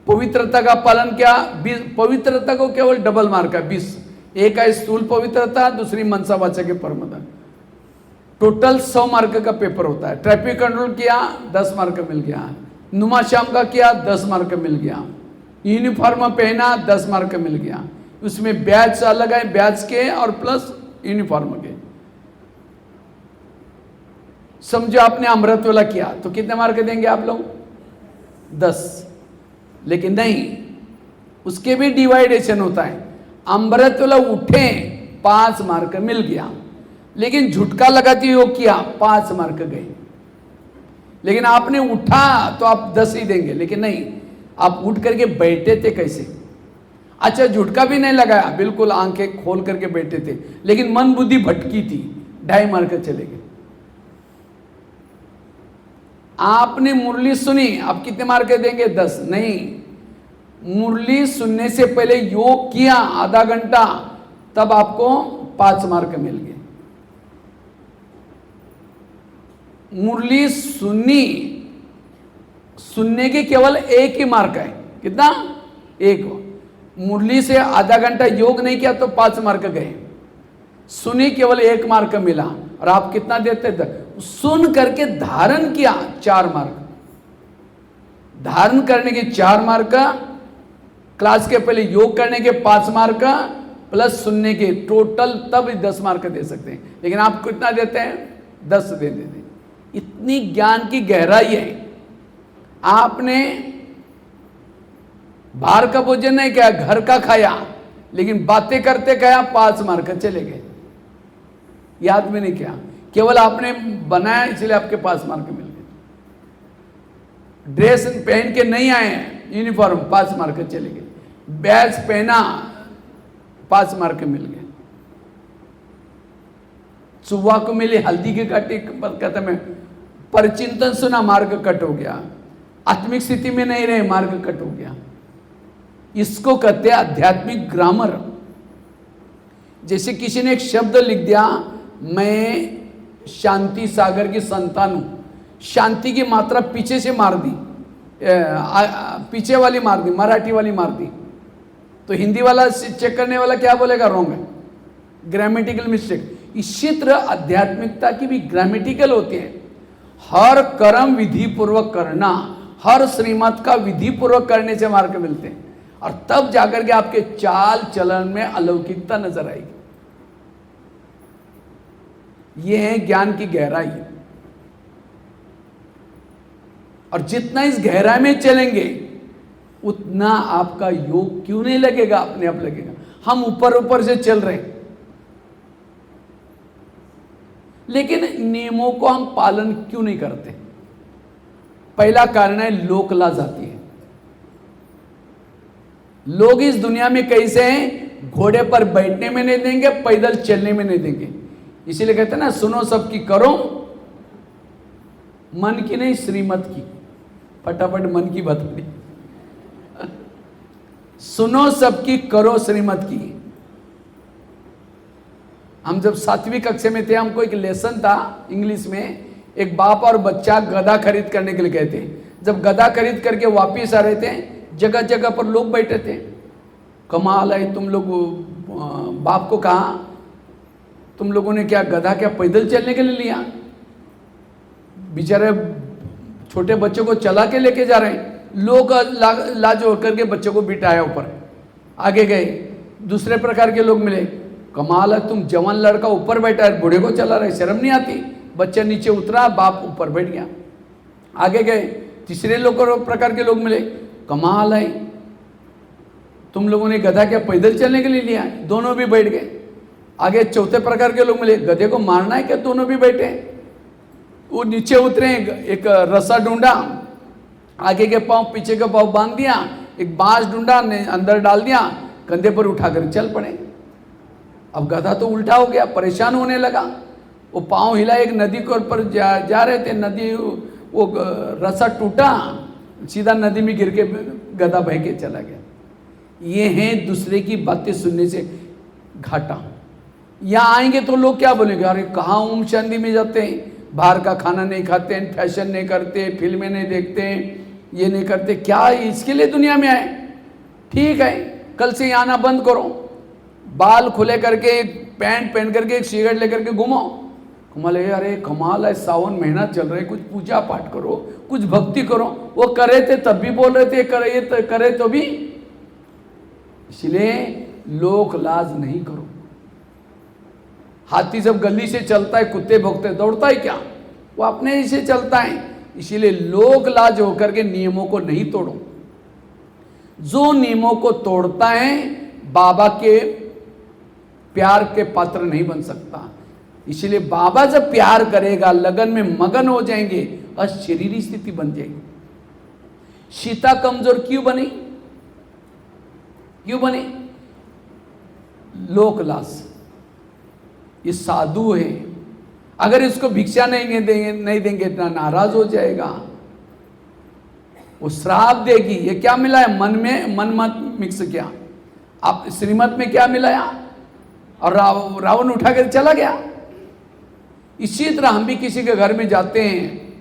पवित्रता का पालन किया 20, पवित्रता को केवल डबल मार्क है 20। एक है स्थूल पवित्रता, दूसरी मनसा वाचा के परमदा। टोटल 100 मार्क का पेपर होता है। ट्रैफिक कंट्रोल किया 10 मार्क मिल गया, नुमा श्याम का किया 10 मार्क मिल गया, यूनिफॉर्म पहना 10 मार्क मिल गया। उसमें बैच अलग है, बैच के और प्लस यूनिफॉर्म के। समझो आपने अमृत वाला किया तो कितने मार्क देंगे आप लोग? 10। लेकिन नहीं, उसके भी डिवाइडेशन होता है। अमृत वाला उठे 5 मार्क मिल गया, लेकिन झुटका लगाती हो किया 5 मार्क गए। लेकिन आपने उठा तो आप 10 ही देंगे, लेकिन नहीं, आप उठ करके बैठे थे कैसे? अच्छा झुटका भी नहीं लगाया, बिल्कुल आंखें खोल करके बैठे थे, लेकिन मन बुद्धि भटकी थी, 2.5 मार्क चले गए। आपने मुरली सुनी, आप कितने मार्क देंगे? 10। नहीं, मुरली सुनने से पहले योग किया आधा घंटा, तब आपको 5 मार्क मिल गए। मुरली सुनी, सुनने के केवल 1 ही मार्क है। कितना? 1। मुरली से आधा घंटा योग नहीं किया तो 5 मार्क गए। सुनी केवल 1 मार्क मिला, और आप कितना देते थे? सुन करके धारण किया 4 मार्क। धारण करने के 4 मार्क क्लास के पहले योग करने के 5 मार्क का प्लस सुनने के टोटल तब 10 मार्क दे सकते हैं, लेकिन आप कितना देते हैं? 10 दे देते हैं। इतनी ज्ञान की गहराई है। आपने बाहर का भोजन नहीं खाया, घर का खाया, लेकिन बातें करते खाया, 5 मार्क चले गए, याद में नहीं किया, केवल आपने बनाया इसलिए आपके 5 मार्क मिल गए। ड्रेस पहन के नहीं आए हैं, यूनिफॉर्म, 5 मार्क चले गए। बैच पहना, 5 मार्क मिल गए। सुबह को मिली हल्दी की घाटी खत्म है, परचिंतन सुना, मार्ग कट हो गया। आत्मिक स्थिति में नहीं रहे, मार्ग कट हो गया। इसको कहते हैं आध्यात्मिक ग्रामर। जैसे किसी ने एक शब्द लिख दिया, मैं शांति सागर की संतान हूं, शांति की मात्रा पीछे से मार दी, पीछे वाली मार दी, मराठी वाली मार दी, तो हिंदी वाला चेक करने वाला क्या बोलेगा? रॉन्ग है, ग्रामेटिकल मिस्टेक। इसी तरह आध्यात्मिकता की भी ग्रामेटिकल होती है। हर कर्म विधि पूर्वक करना, हर श्रीमत का विधि पूर्वक करने से मार्ग मिलते हैं, और तब जाकर के आपके चाल चलन में अलौकिकता नजर आएगी। यह है ज्ञान की गहराई। और जितना इस गहराई में चलेंगे उतना आपका योग क्यों नहीं लगेगा? अपने आप लगेगा। हम ऊपर ऊपर से चल रहे हैं, लेकिन नियमों को हम पालन क्यों नहीं करते? पहला कारण है लोक लाज आती है। लोग इस दुनिया में कैसे हैं? घोड़े पर बैठने में नहीं देंगे, पैदल चलने में नहीं देंगे। इसीलिए कहते हैं ना, सुनो सबकी करो मन की नहीं श्रीमत की। फटाफट मन की बात करी। सुनो सबकी करो श्रीमत की। हम जब 7वीं कक्षा में थे, हमको एक लेसन था इंग्लिश में, एक बाप और बच्चा गधा खरीद करने के लिए गए थे। जब गधा खरीद करके वापिस आ रहे थे, जगह जगह पर लोग बैठे थे। कमाल है, तुम लोग, बाप को कहा, तुम लोगों ने क्या गधा क्या पैदल चलने के लिए लिया? बेचारे छोटे बच्चों को चला के लेके जा रहे हैं। लोग लाज होकर के बच्चों को बिठाया ऊपर, आगे गए। दूसरे प्रकार के लोग मिले, कमाल है, तुम जवान लड़का ऊपर बैठा है, बूढ़े को चला रहे, शर्म नहीं आती? बच्चा नीचे उतरा, बाप ऊपर बैठ गया, आगे गए। तीसरे प्रकार के लोग मिले, कमाल है, तुम लोगों ने गधा क्या पैदल चलने के लिए लिया? दोनों भी बैठ गए। आगे चौथे प्रकार के लोग मिले, गधे को मारना है क्या? दोनों भी बैठे। वो नीचे उतरे, एक रस्सा ढूंढा, आगे के पांव पीछे के पांव बांध दिया, एक बांस ढूंढा, अंदर डाल दिया, कंधे पर उठाकर चल पड़े। अब गधा तो उल्टा हो गया, परेशान होने लगा। वो पांव हिला, एक नदी के ऊपर जा रहे थे, नदी, वो रस्सा टूटा, सीधा नदी में गिर के गधा बह के चला गया। ये है दूसरे की बातें सुनने से घाटा। यहाँ आएंगे तो लोग क्या बोलेंगे? अरे कहाँ ओम शांति में जाते हैं, बाहर का खाना नहीं खाते हैं, फैशन नहीं करते, फिल्में नहीं देखते, ये नहीं करते, क्या इसके लिए दुनिया में आए? ठीक है, कल से यहाँ आना बंद करो, बाल खुले करके, एक पैंट पहन करके, एक सिगरेट लेकर के घूमो। कमाल है, अरे कमाल है, सावन महीना चल रहा है, कुछ पूजा पाठ करो, कुछ भक्ति करो। वो करे थे तब भी बोल रहे थे, करे तो भी। इसलिए लोक लाज नहीं करो। हाथी जब गली से चलता है, कुत्ते भौंकते, दौड़ता है क्या? वो अपने ही से चलता है। इसीलिए लोक लाज होकर के नियमों को नहीं तोड़ो। जो नियमों को तोड़ता है बाबा के प्यार के पात्र नहीं बन सकता। इसलिए बाबा जब प्यार करेगा, लगन में मगन हो जाएंगे, अशरीरी स्थिति बन जाएगी। सीता कमजोर क्यों बनी? क्यों बनी? लोक लाज। ये साधु है, अगर इसको भिक्षा नहीं देंगे इतना नाराज हो जाएगा, वो श्राप देगी। ये क्या मिला है? मन में मन मत मिक्स किया, आप श्रीमत में क्या मिलाया, और रावण उठा कर चला गया। इसी तरह हम भी किसी के घर में जाते हैं,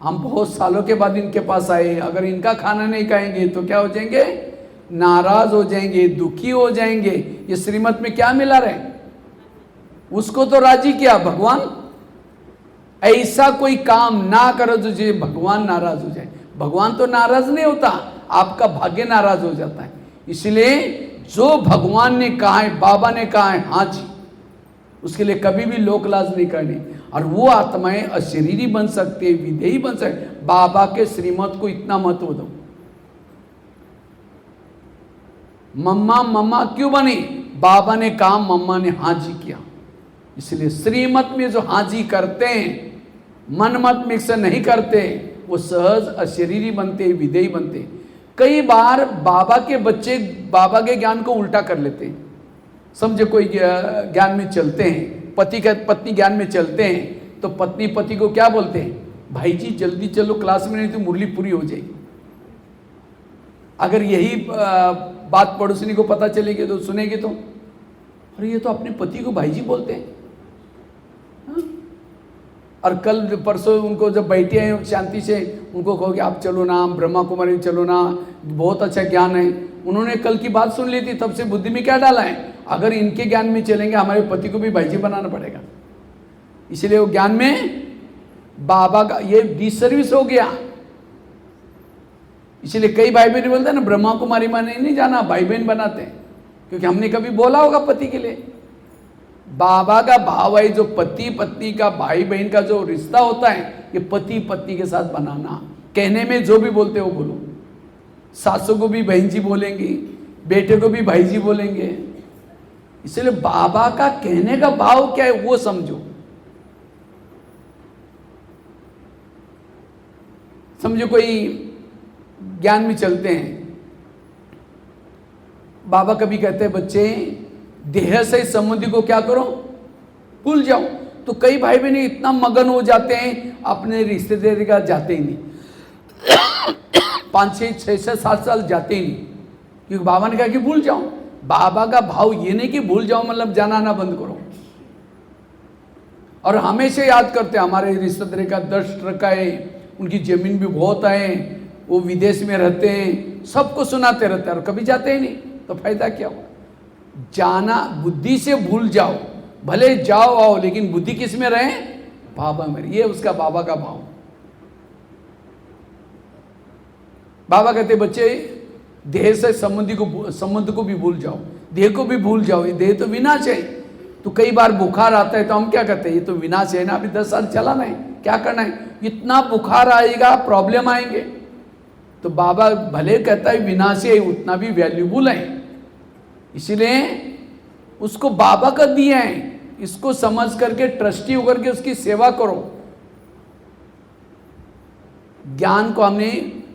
हम बहुत सालों के बाद इनके पास आए, अगर इनका खाना नहीं खाएंगे तो क्या हो जाएंगे? नाराज हो जाएंगे, दुखी हो जाएंगे। ये श्रीमत में क्या मिला रहे? उसको तो राजी किया भगवान। ऐसा कोई काम ना करो जो भगवान नाराज हो जाए। भगवान तो नाराज नहीं होता, आपका भाग्य नाराज हो जाता है। इसलिए जो भगवान ने कहा है, बाबा ने कहा है, हाँ जी, उसके लिए कभी भी लोक लाज नहीं करनी। और वो आत्माएं अशरीरी बन सकते हैं, विधेयी बन सकते। बाबा के श्रीमत को इतना महत्व दो। मम्मा मम्मा क्यों बनी? बाबा ने कहा, मम्मा ने हाँ जी किया। इसलिए श्रीमत में जो हाँ जी करते हैं, मन मत मिक्स नहीं करते, वो सहज अशरीरी बनते, विधेयी बनते। कई बार बाबा के बच्चे बाबा के ज्ञान को उल्टा कर लेते हैं। समझे, कोई ज्ञान में चलते हैं, पति का पत्नी ज्ञान में चलते हैं, तो पत्नी पति को क्या बोलते हैं? भाई जी जल्दी चलो क्लास में, नहीं तो मुरली पूरी हो जाएगी। अगर यही बात पड़ोसनी को पता चलेगी तो सुनेगी तो, अरे ये तो अपने पति को भाई जी बोलते हैं। हाँ? और कल परसों उनको जब बैठे हैं शांति से, उनको कहो कि आप चलो ना, ब्रह्मा कुमारी में चलो ना, बहुत अच्छा ज्ञान है। उन्होंने कल की बात सुन ली थी, तब से बुद्धि में क्या डाला है? अगर इनके ज्ञान में चलेंगे, हमारे पति को भी भाई जी बनाना पड़ेगा। इसलिए वो ज्ञान में बाबा का ये डिसर्विस हो गया। इसलिए कई भाई बहन बोलते हैं ना, ब्रह्मा कुमारी में नहीं जाना, भाई बहन बनाते हैं, क्योंकि हमने कभी बोला होगा पति के लिए। बाबा का भाव है, जो पति पत्नी का, भाई बहन का जो रिश्ता होता है, ये पति पत्नी के साथ बनाना। कहने में जो भी बोलते हो बोलो, सासू को भी बहन जी बोलेंगी, बेटे को भी भाई जी बोलेंगे। इसलिए बाबा का कहने का भाव क्या है वो समझो। समझो कोई ज्ञान में चलते हैं, बाबा कभी कहते हैं बच्चे देह से संबंधी को क्या करो, भूल जाओ। तो कई भाई बहन इतना मगन हो जाते हैं अपने रिश्तेदारी का, जाते ही नहीं 5, 6, 7 साल जाते ही नहीं, क्योंकि बाबा ने कहा कि भूल जाओ। बाबा का भाव ये नहीं कि भूल जाओ मतलब जाना ना बंद करो। और हमेशा याद करते हैं हमारे रिश्तेदारी का 10 ट्रक है, उनकी जमीन भी बहुत है, वो विदेश में रहते हैं, सबको सुनाते रहते हैं और कभी जाते ही नहीं, तो फायदा क्या हुआ? जाना, बुद्धि से भूल जाओ, भले जाओ आओ, लेकिन बुद्धि किस में रहे? बाबा में। ये उसका बाबा का भाव। बाबा कहते बच्चे देह से संबंध को भी भूल जाओ, देह को भी भूल जाओ, ये देह तो विनाश है। तो कई बार बुखार आता है तो हम क्या कहते हैं, ये तो विनाश है ना, अभी 10 साल चलाना है, क्या करना है? इतना बुखार आएगा, प्रॉब्लम आएंगे। तो बाबा भले कहता है विनाशी है, उतना भी वैल्यूबल है। इसीलिए उसको बाबा का दिया है, इसको समझ करके ट्रस्टी होकर के उसकी सेवा करो। ज्ञान को हमने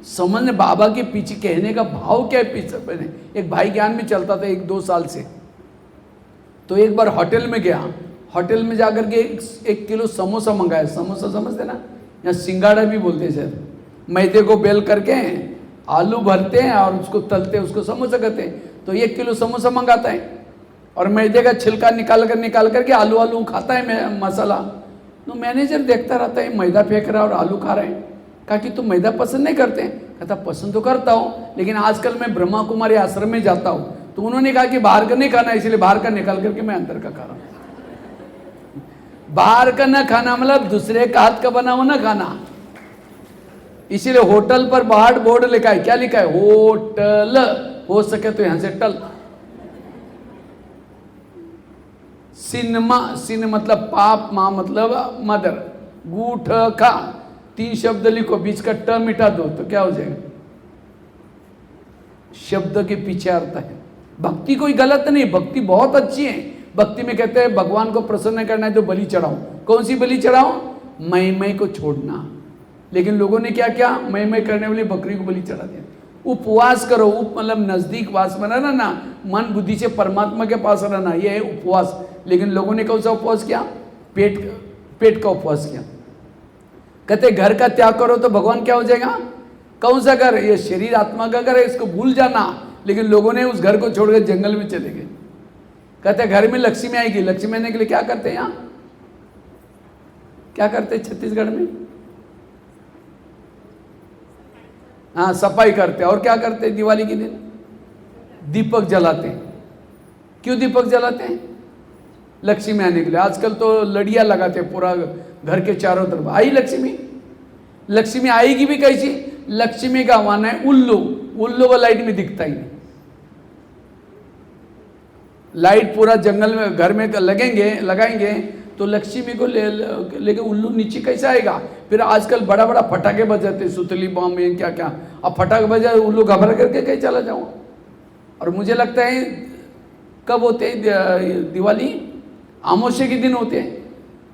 समझ, बाबा के पीछे कहने का भाव क्या है पीछे। एक भाई ज्ञान में चलता था 1-2 साल से, तो एक बार होटल में गया, होटल में जाकर के 1 किलो समोसा मंगाया। समोसा समझते ना, या सिंगाड़ा भी बोलते हैं सर। मैदे को बेल करके आलू भरते हैं और उसको तलते हैं, उसको समोसा कहते हैं। तो 1 किलो समोसा मंगाता है और मैदे का छिलका निकाल करके आलू खाता है मसाला। तो मैनेजर देखता रहता है, मैदा फेंक रहा है और आलू खा रहे हैं। कहा कि तुम मैदा पसंद नहीं करते? कहता पसंद तो करता हूँ, लेकिन आजकल मैं ब्रह्मा कुमारी आश्रम में जाता हूँ, तो उन्होंने कहा कि बाहर का नहीं खाना, इसलिए बाहर का निकाल करके मैं अंदर का खा रहा हूँ। बाहर का ना खाना मतलब दूसरे का हाथ का बना हुआ ना खाना। इसीलिए होटल पर बाहर बोर्ड लिखा है, क्या लिखा है? होटल, हो सके तो यहां से टल। सिनमा, सिन मतलब पाप, मां मतलब मदर, गूठ खा, 3 शब्द लिखो, बीच का ट मिटा दो तो क्या हो जाएगा? शब्द के पीछे अर्थ है। भक्ति कोई गलत नहीं, भक्ति बहुत अच्छी है। भक्ति में कहते हैं भगवान को प्रसन्न करना है तो बलि चढ़ाओ। कौन सी बलि चढ़ाओ? मैं को छोड़ना। लेकिन लोगों ने क्या किया? मैं करने वाली बकरी को बलि चढ़ा दिया। उपवास करो, उप मतलब नजदीक वास में रहना ना, मन बुद्धि से परमात्मा के पास रहना, यह है उपवास। लेकिन लोगों ने कौन सा उपवास किया? पेट का उपवास किया। कहते घर का त्याग करो तो भगवान क्या हो जाएगा? कौन सा घर? ये शरीर आत्मा का घर है, इसको भूल जाना। लेकिन लोगों ने उस घर को छोड़कर जंगल में चले गए। कहते घर में लक्ष्मी आएगी, लक्ष्मी आने के लिए क्या करते हैं? यहाँ क्या करते हैं छत्तीसगढ़ में? हाँ, सफाई करते हैं। और क्या करते हैं? दिवाली के दिन दीपक जलाते हैं। क्यों दीपक जलाते हैं? लक्ष्मी आने के लिए। आजकल तो लड़िया लगाते हैं पूरा घर के चारों तरफ। आई लक्ष्मी, लक्ष्मी आएगी भी कैसी? लक्ष्मी का माना है उल्लू, उल्लू को लाइट में दिखता ही नहीं। लाइट पूरा जंगल में घर में लगाएंगे तो लक्ष्मी को लेके उल्लू नीचे कैसे आएगा। फिर आजकल बड़ा बड़ा फटाके बजाते, सुतली बम ये क्या क्या, अब फटाके बजाए उल्लू घबरा करके कहीं चला जाऊँ। और मुझे लगता है कब होते हैं दिवाली, अमावस्या के दिन होते हैं।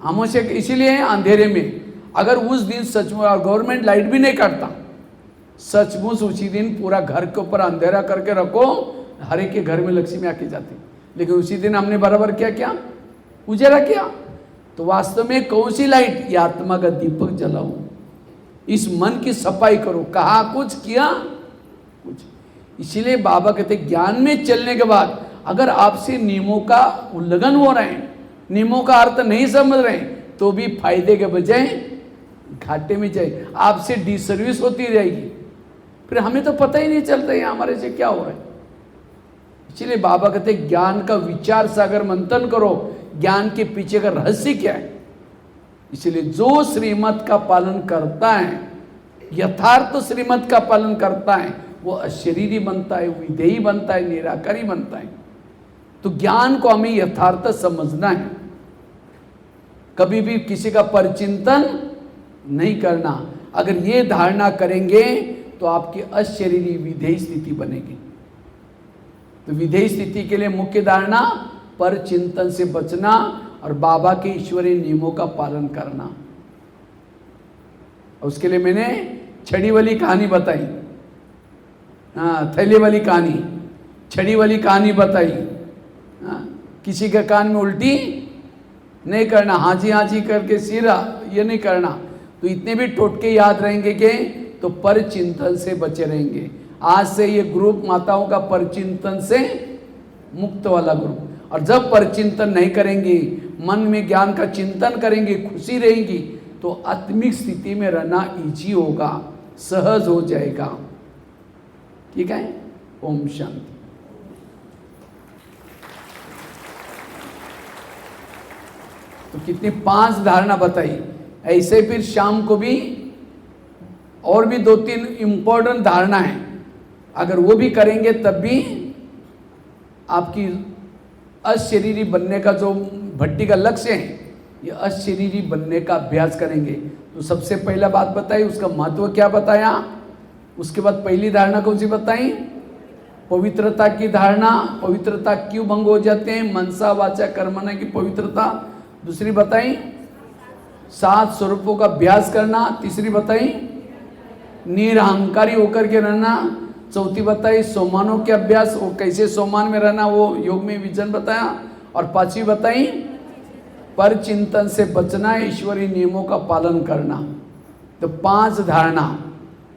अमावस्या इसीलिए अंधेरे में, अगर उस दिन सचमुच गवर्नमेंट लाइट भी नहीं काटता, सचमुच उसी दिन पूरा घर के ऊपर अंधेरा करके रखो, हर एक के घर में लक्ष्मी आके जाती। लेकिन उसी दिन हमने बराबर क्या उजाला किया। तो वास्तव में कौन सी लाइट, ये आत्मा का दीपक जलाओ, इस मन की सफाई करो। कहा कुछ किया कुछ। इसीलिए बाबा कहते ज्ञान में चलने के बाद अगर आपसे नियमों का उल्लंघन हो रहे हैं, नियमों का अर्थ नहीं समझ रहे हैं, तो भी फायदे के बजाय घाटे में जाए, आपसे डिसर्विस होती रहेगी। फिर हमें तो पता ही नहीं चलता है हमारे से क्या हो रहा है। इसलिए बाबा कहते ज्ञान का विचार सागर मंथन करो, ज्ञान के पीछे का रहस्य क्या है। इसलिए जो श्रीमत का पालन करता है, यथार्थ श्रीमत का पालन करता है, वो अशरीरी बनता है, विधेयी बनता है, निराकारी बनता है। तो ज्ञान को हमें यथार्थ समझना है, कभी भी किसी का परचिंतन नहीं करना। अगर ये धारणा करेंगे तो आपकी अशरीरी विधेयी स्थिति बनेगी। तो विधेयी स्थिति के लिए मुख्य धारणा पर चिंतन से बचना और बाबा के ईश्वरीय नियमों का पालन करना। उसके लिए मैंने छड़ी वाली कहानी बताई, थैले वाली कहानी, छड़ी वाली कहानी बताई। किसी के कान में उल्टी नहीं करना, हाँ जी करके सीधा ये नहीं करना। तो इतने भी टोटके याद रहेंगे कि तो पर चिंतन से बचे रहेंगे। आज से ये ग्रुप माताओं का परचिंतन से मुक्त वाला ग्रुप। और जब परचिंतन नहीं करेंगी, मन में ज्ञान का चिंतन करेंगी, खुशी रहेगी, तो आत्मिक स्थिति में रहना इजी होगा, सहज हो जाएगा। ठीक है, ओम शांति। तो कितनी 5 धारणा बताई। ऐसे फिर शाम को भी और भी 2-3 इंपॉर्टेंट धारणा है, अगर वो भी करेंगे तब भी आपकी अशरीरी बनने का जो भट्टी का लक्ष्य है, ये अशरीरी बनने का अभ्यास करेंगे। तो सबसे पहला बात बताई, उसका महत्व क्या बताया। उसके बाद पहली धारणा कौन सी बताई, पवित्रता की धारणा। पवित्रता क्यों भंग हो जाते हैं, मनसा वाचा कर्मणा की पवित्रता। दूसरी बताई 7 स्वरूपों का अभ्यास करना। तीसरी बताई निरहंकारी होकर के रहना। चौथी बताई सोमानों के अभ्यास, वो कैसे सोमान में रहना, वो योग में विजन बताया। और 5वीं बताई पर चिंतन से बचना, ईश्वरीय नियमों का पालन करना। तो 5 धारणा,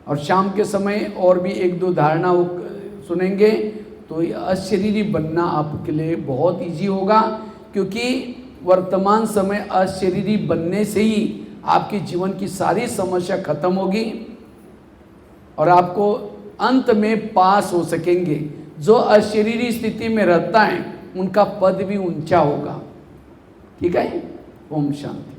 और शाम के समय और भी 1-2 धारणा वो सुनेंगे। तो अशरीरी बनना आपके लिए बहुत इजी होगा, क्योंकि वर्तमान समय अशरीरी बनने से ही आपके जीवन की सारी समस्या खत्म होगी और आपको अंत में पास हो सकेंगे। जो अशरीरी स्थिति में रहता है उनका पद भी ऊंचा होगा। ठीक है, ओम शांति।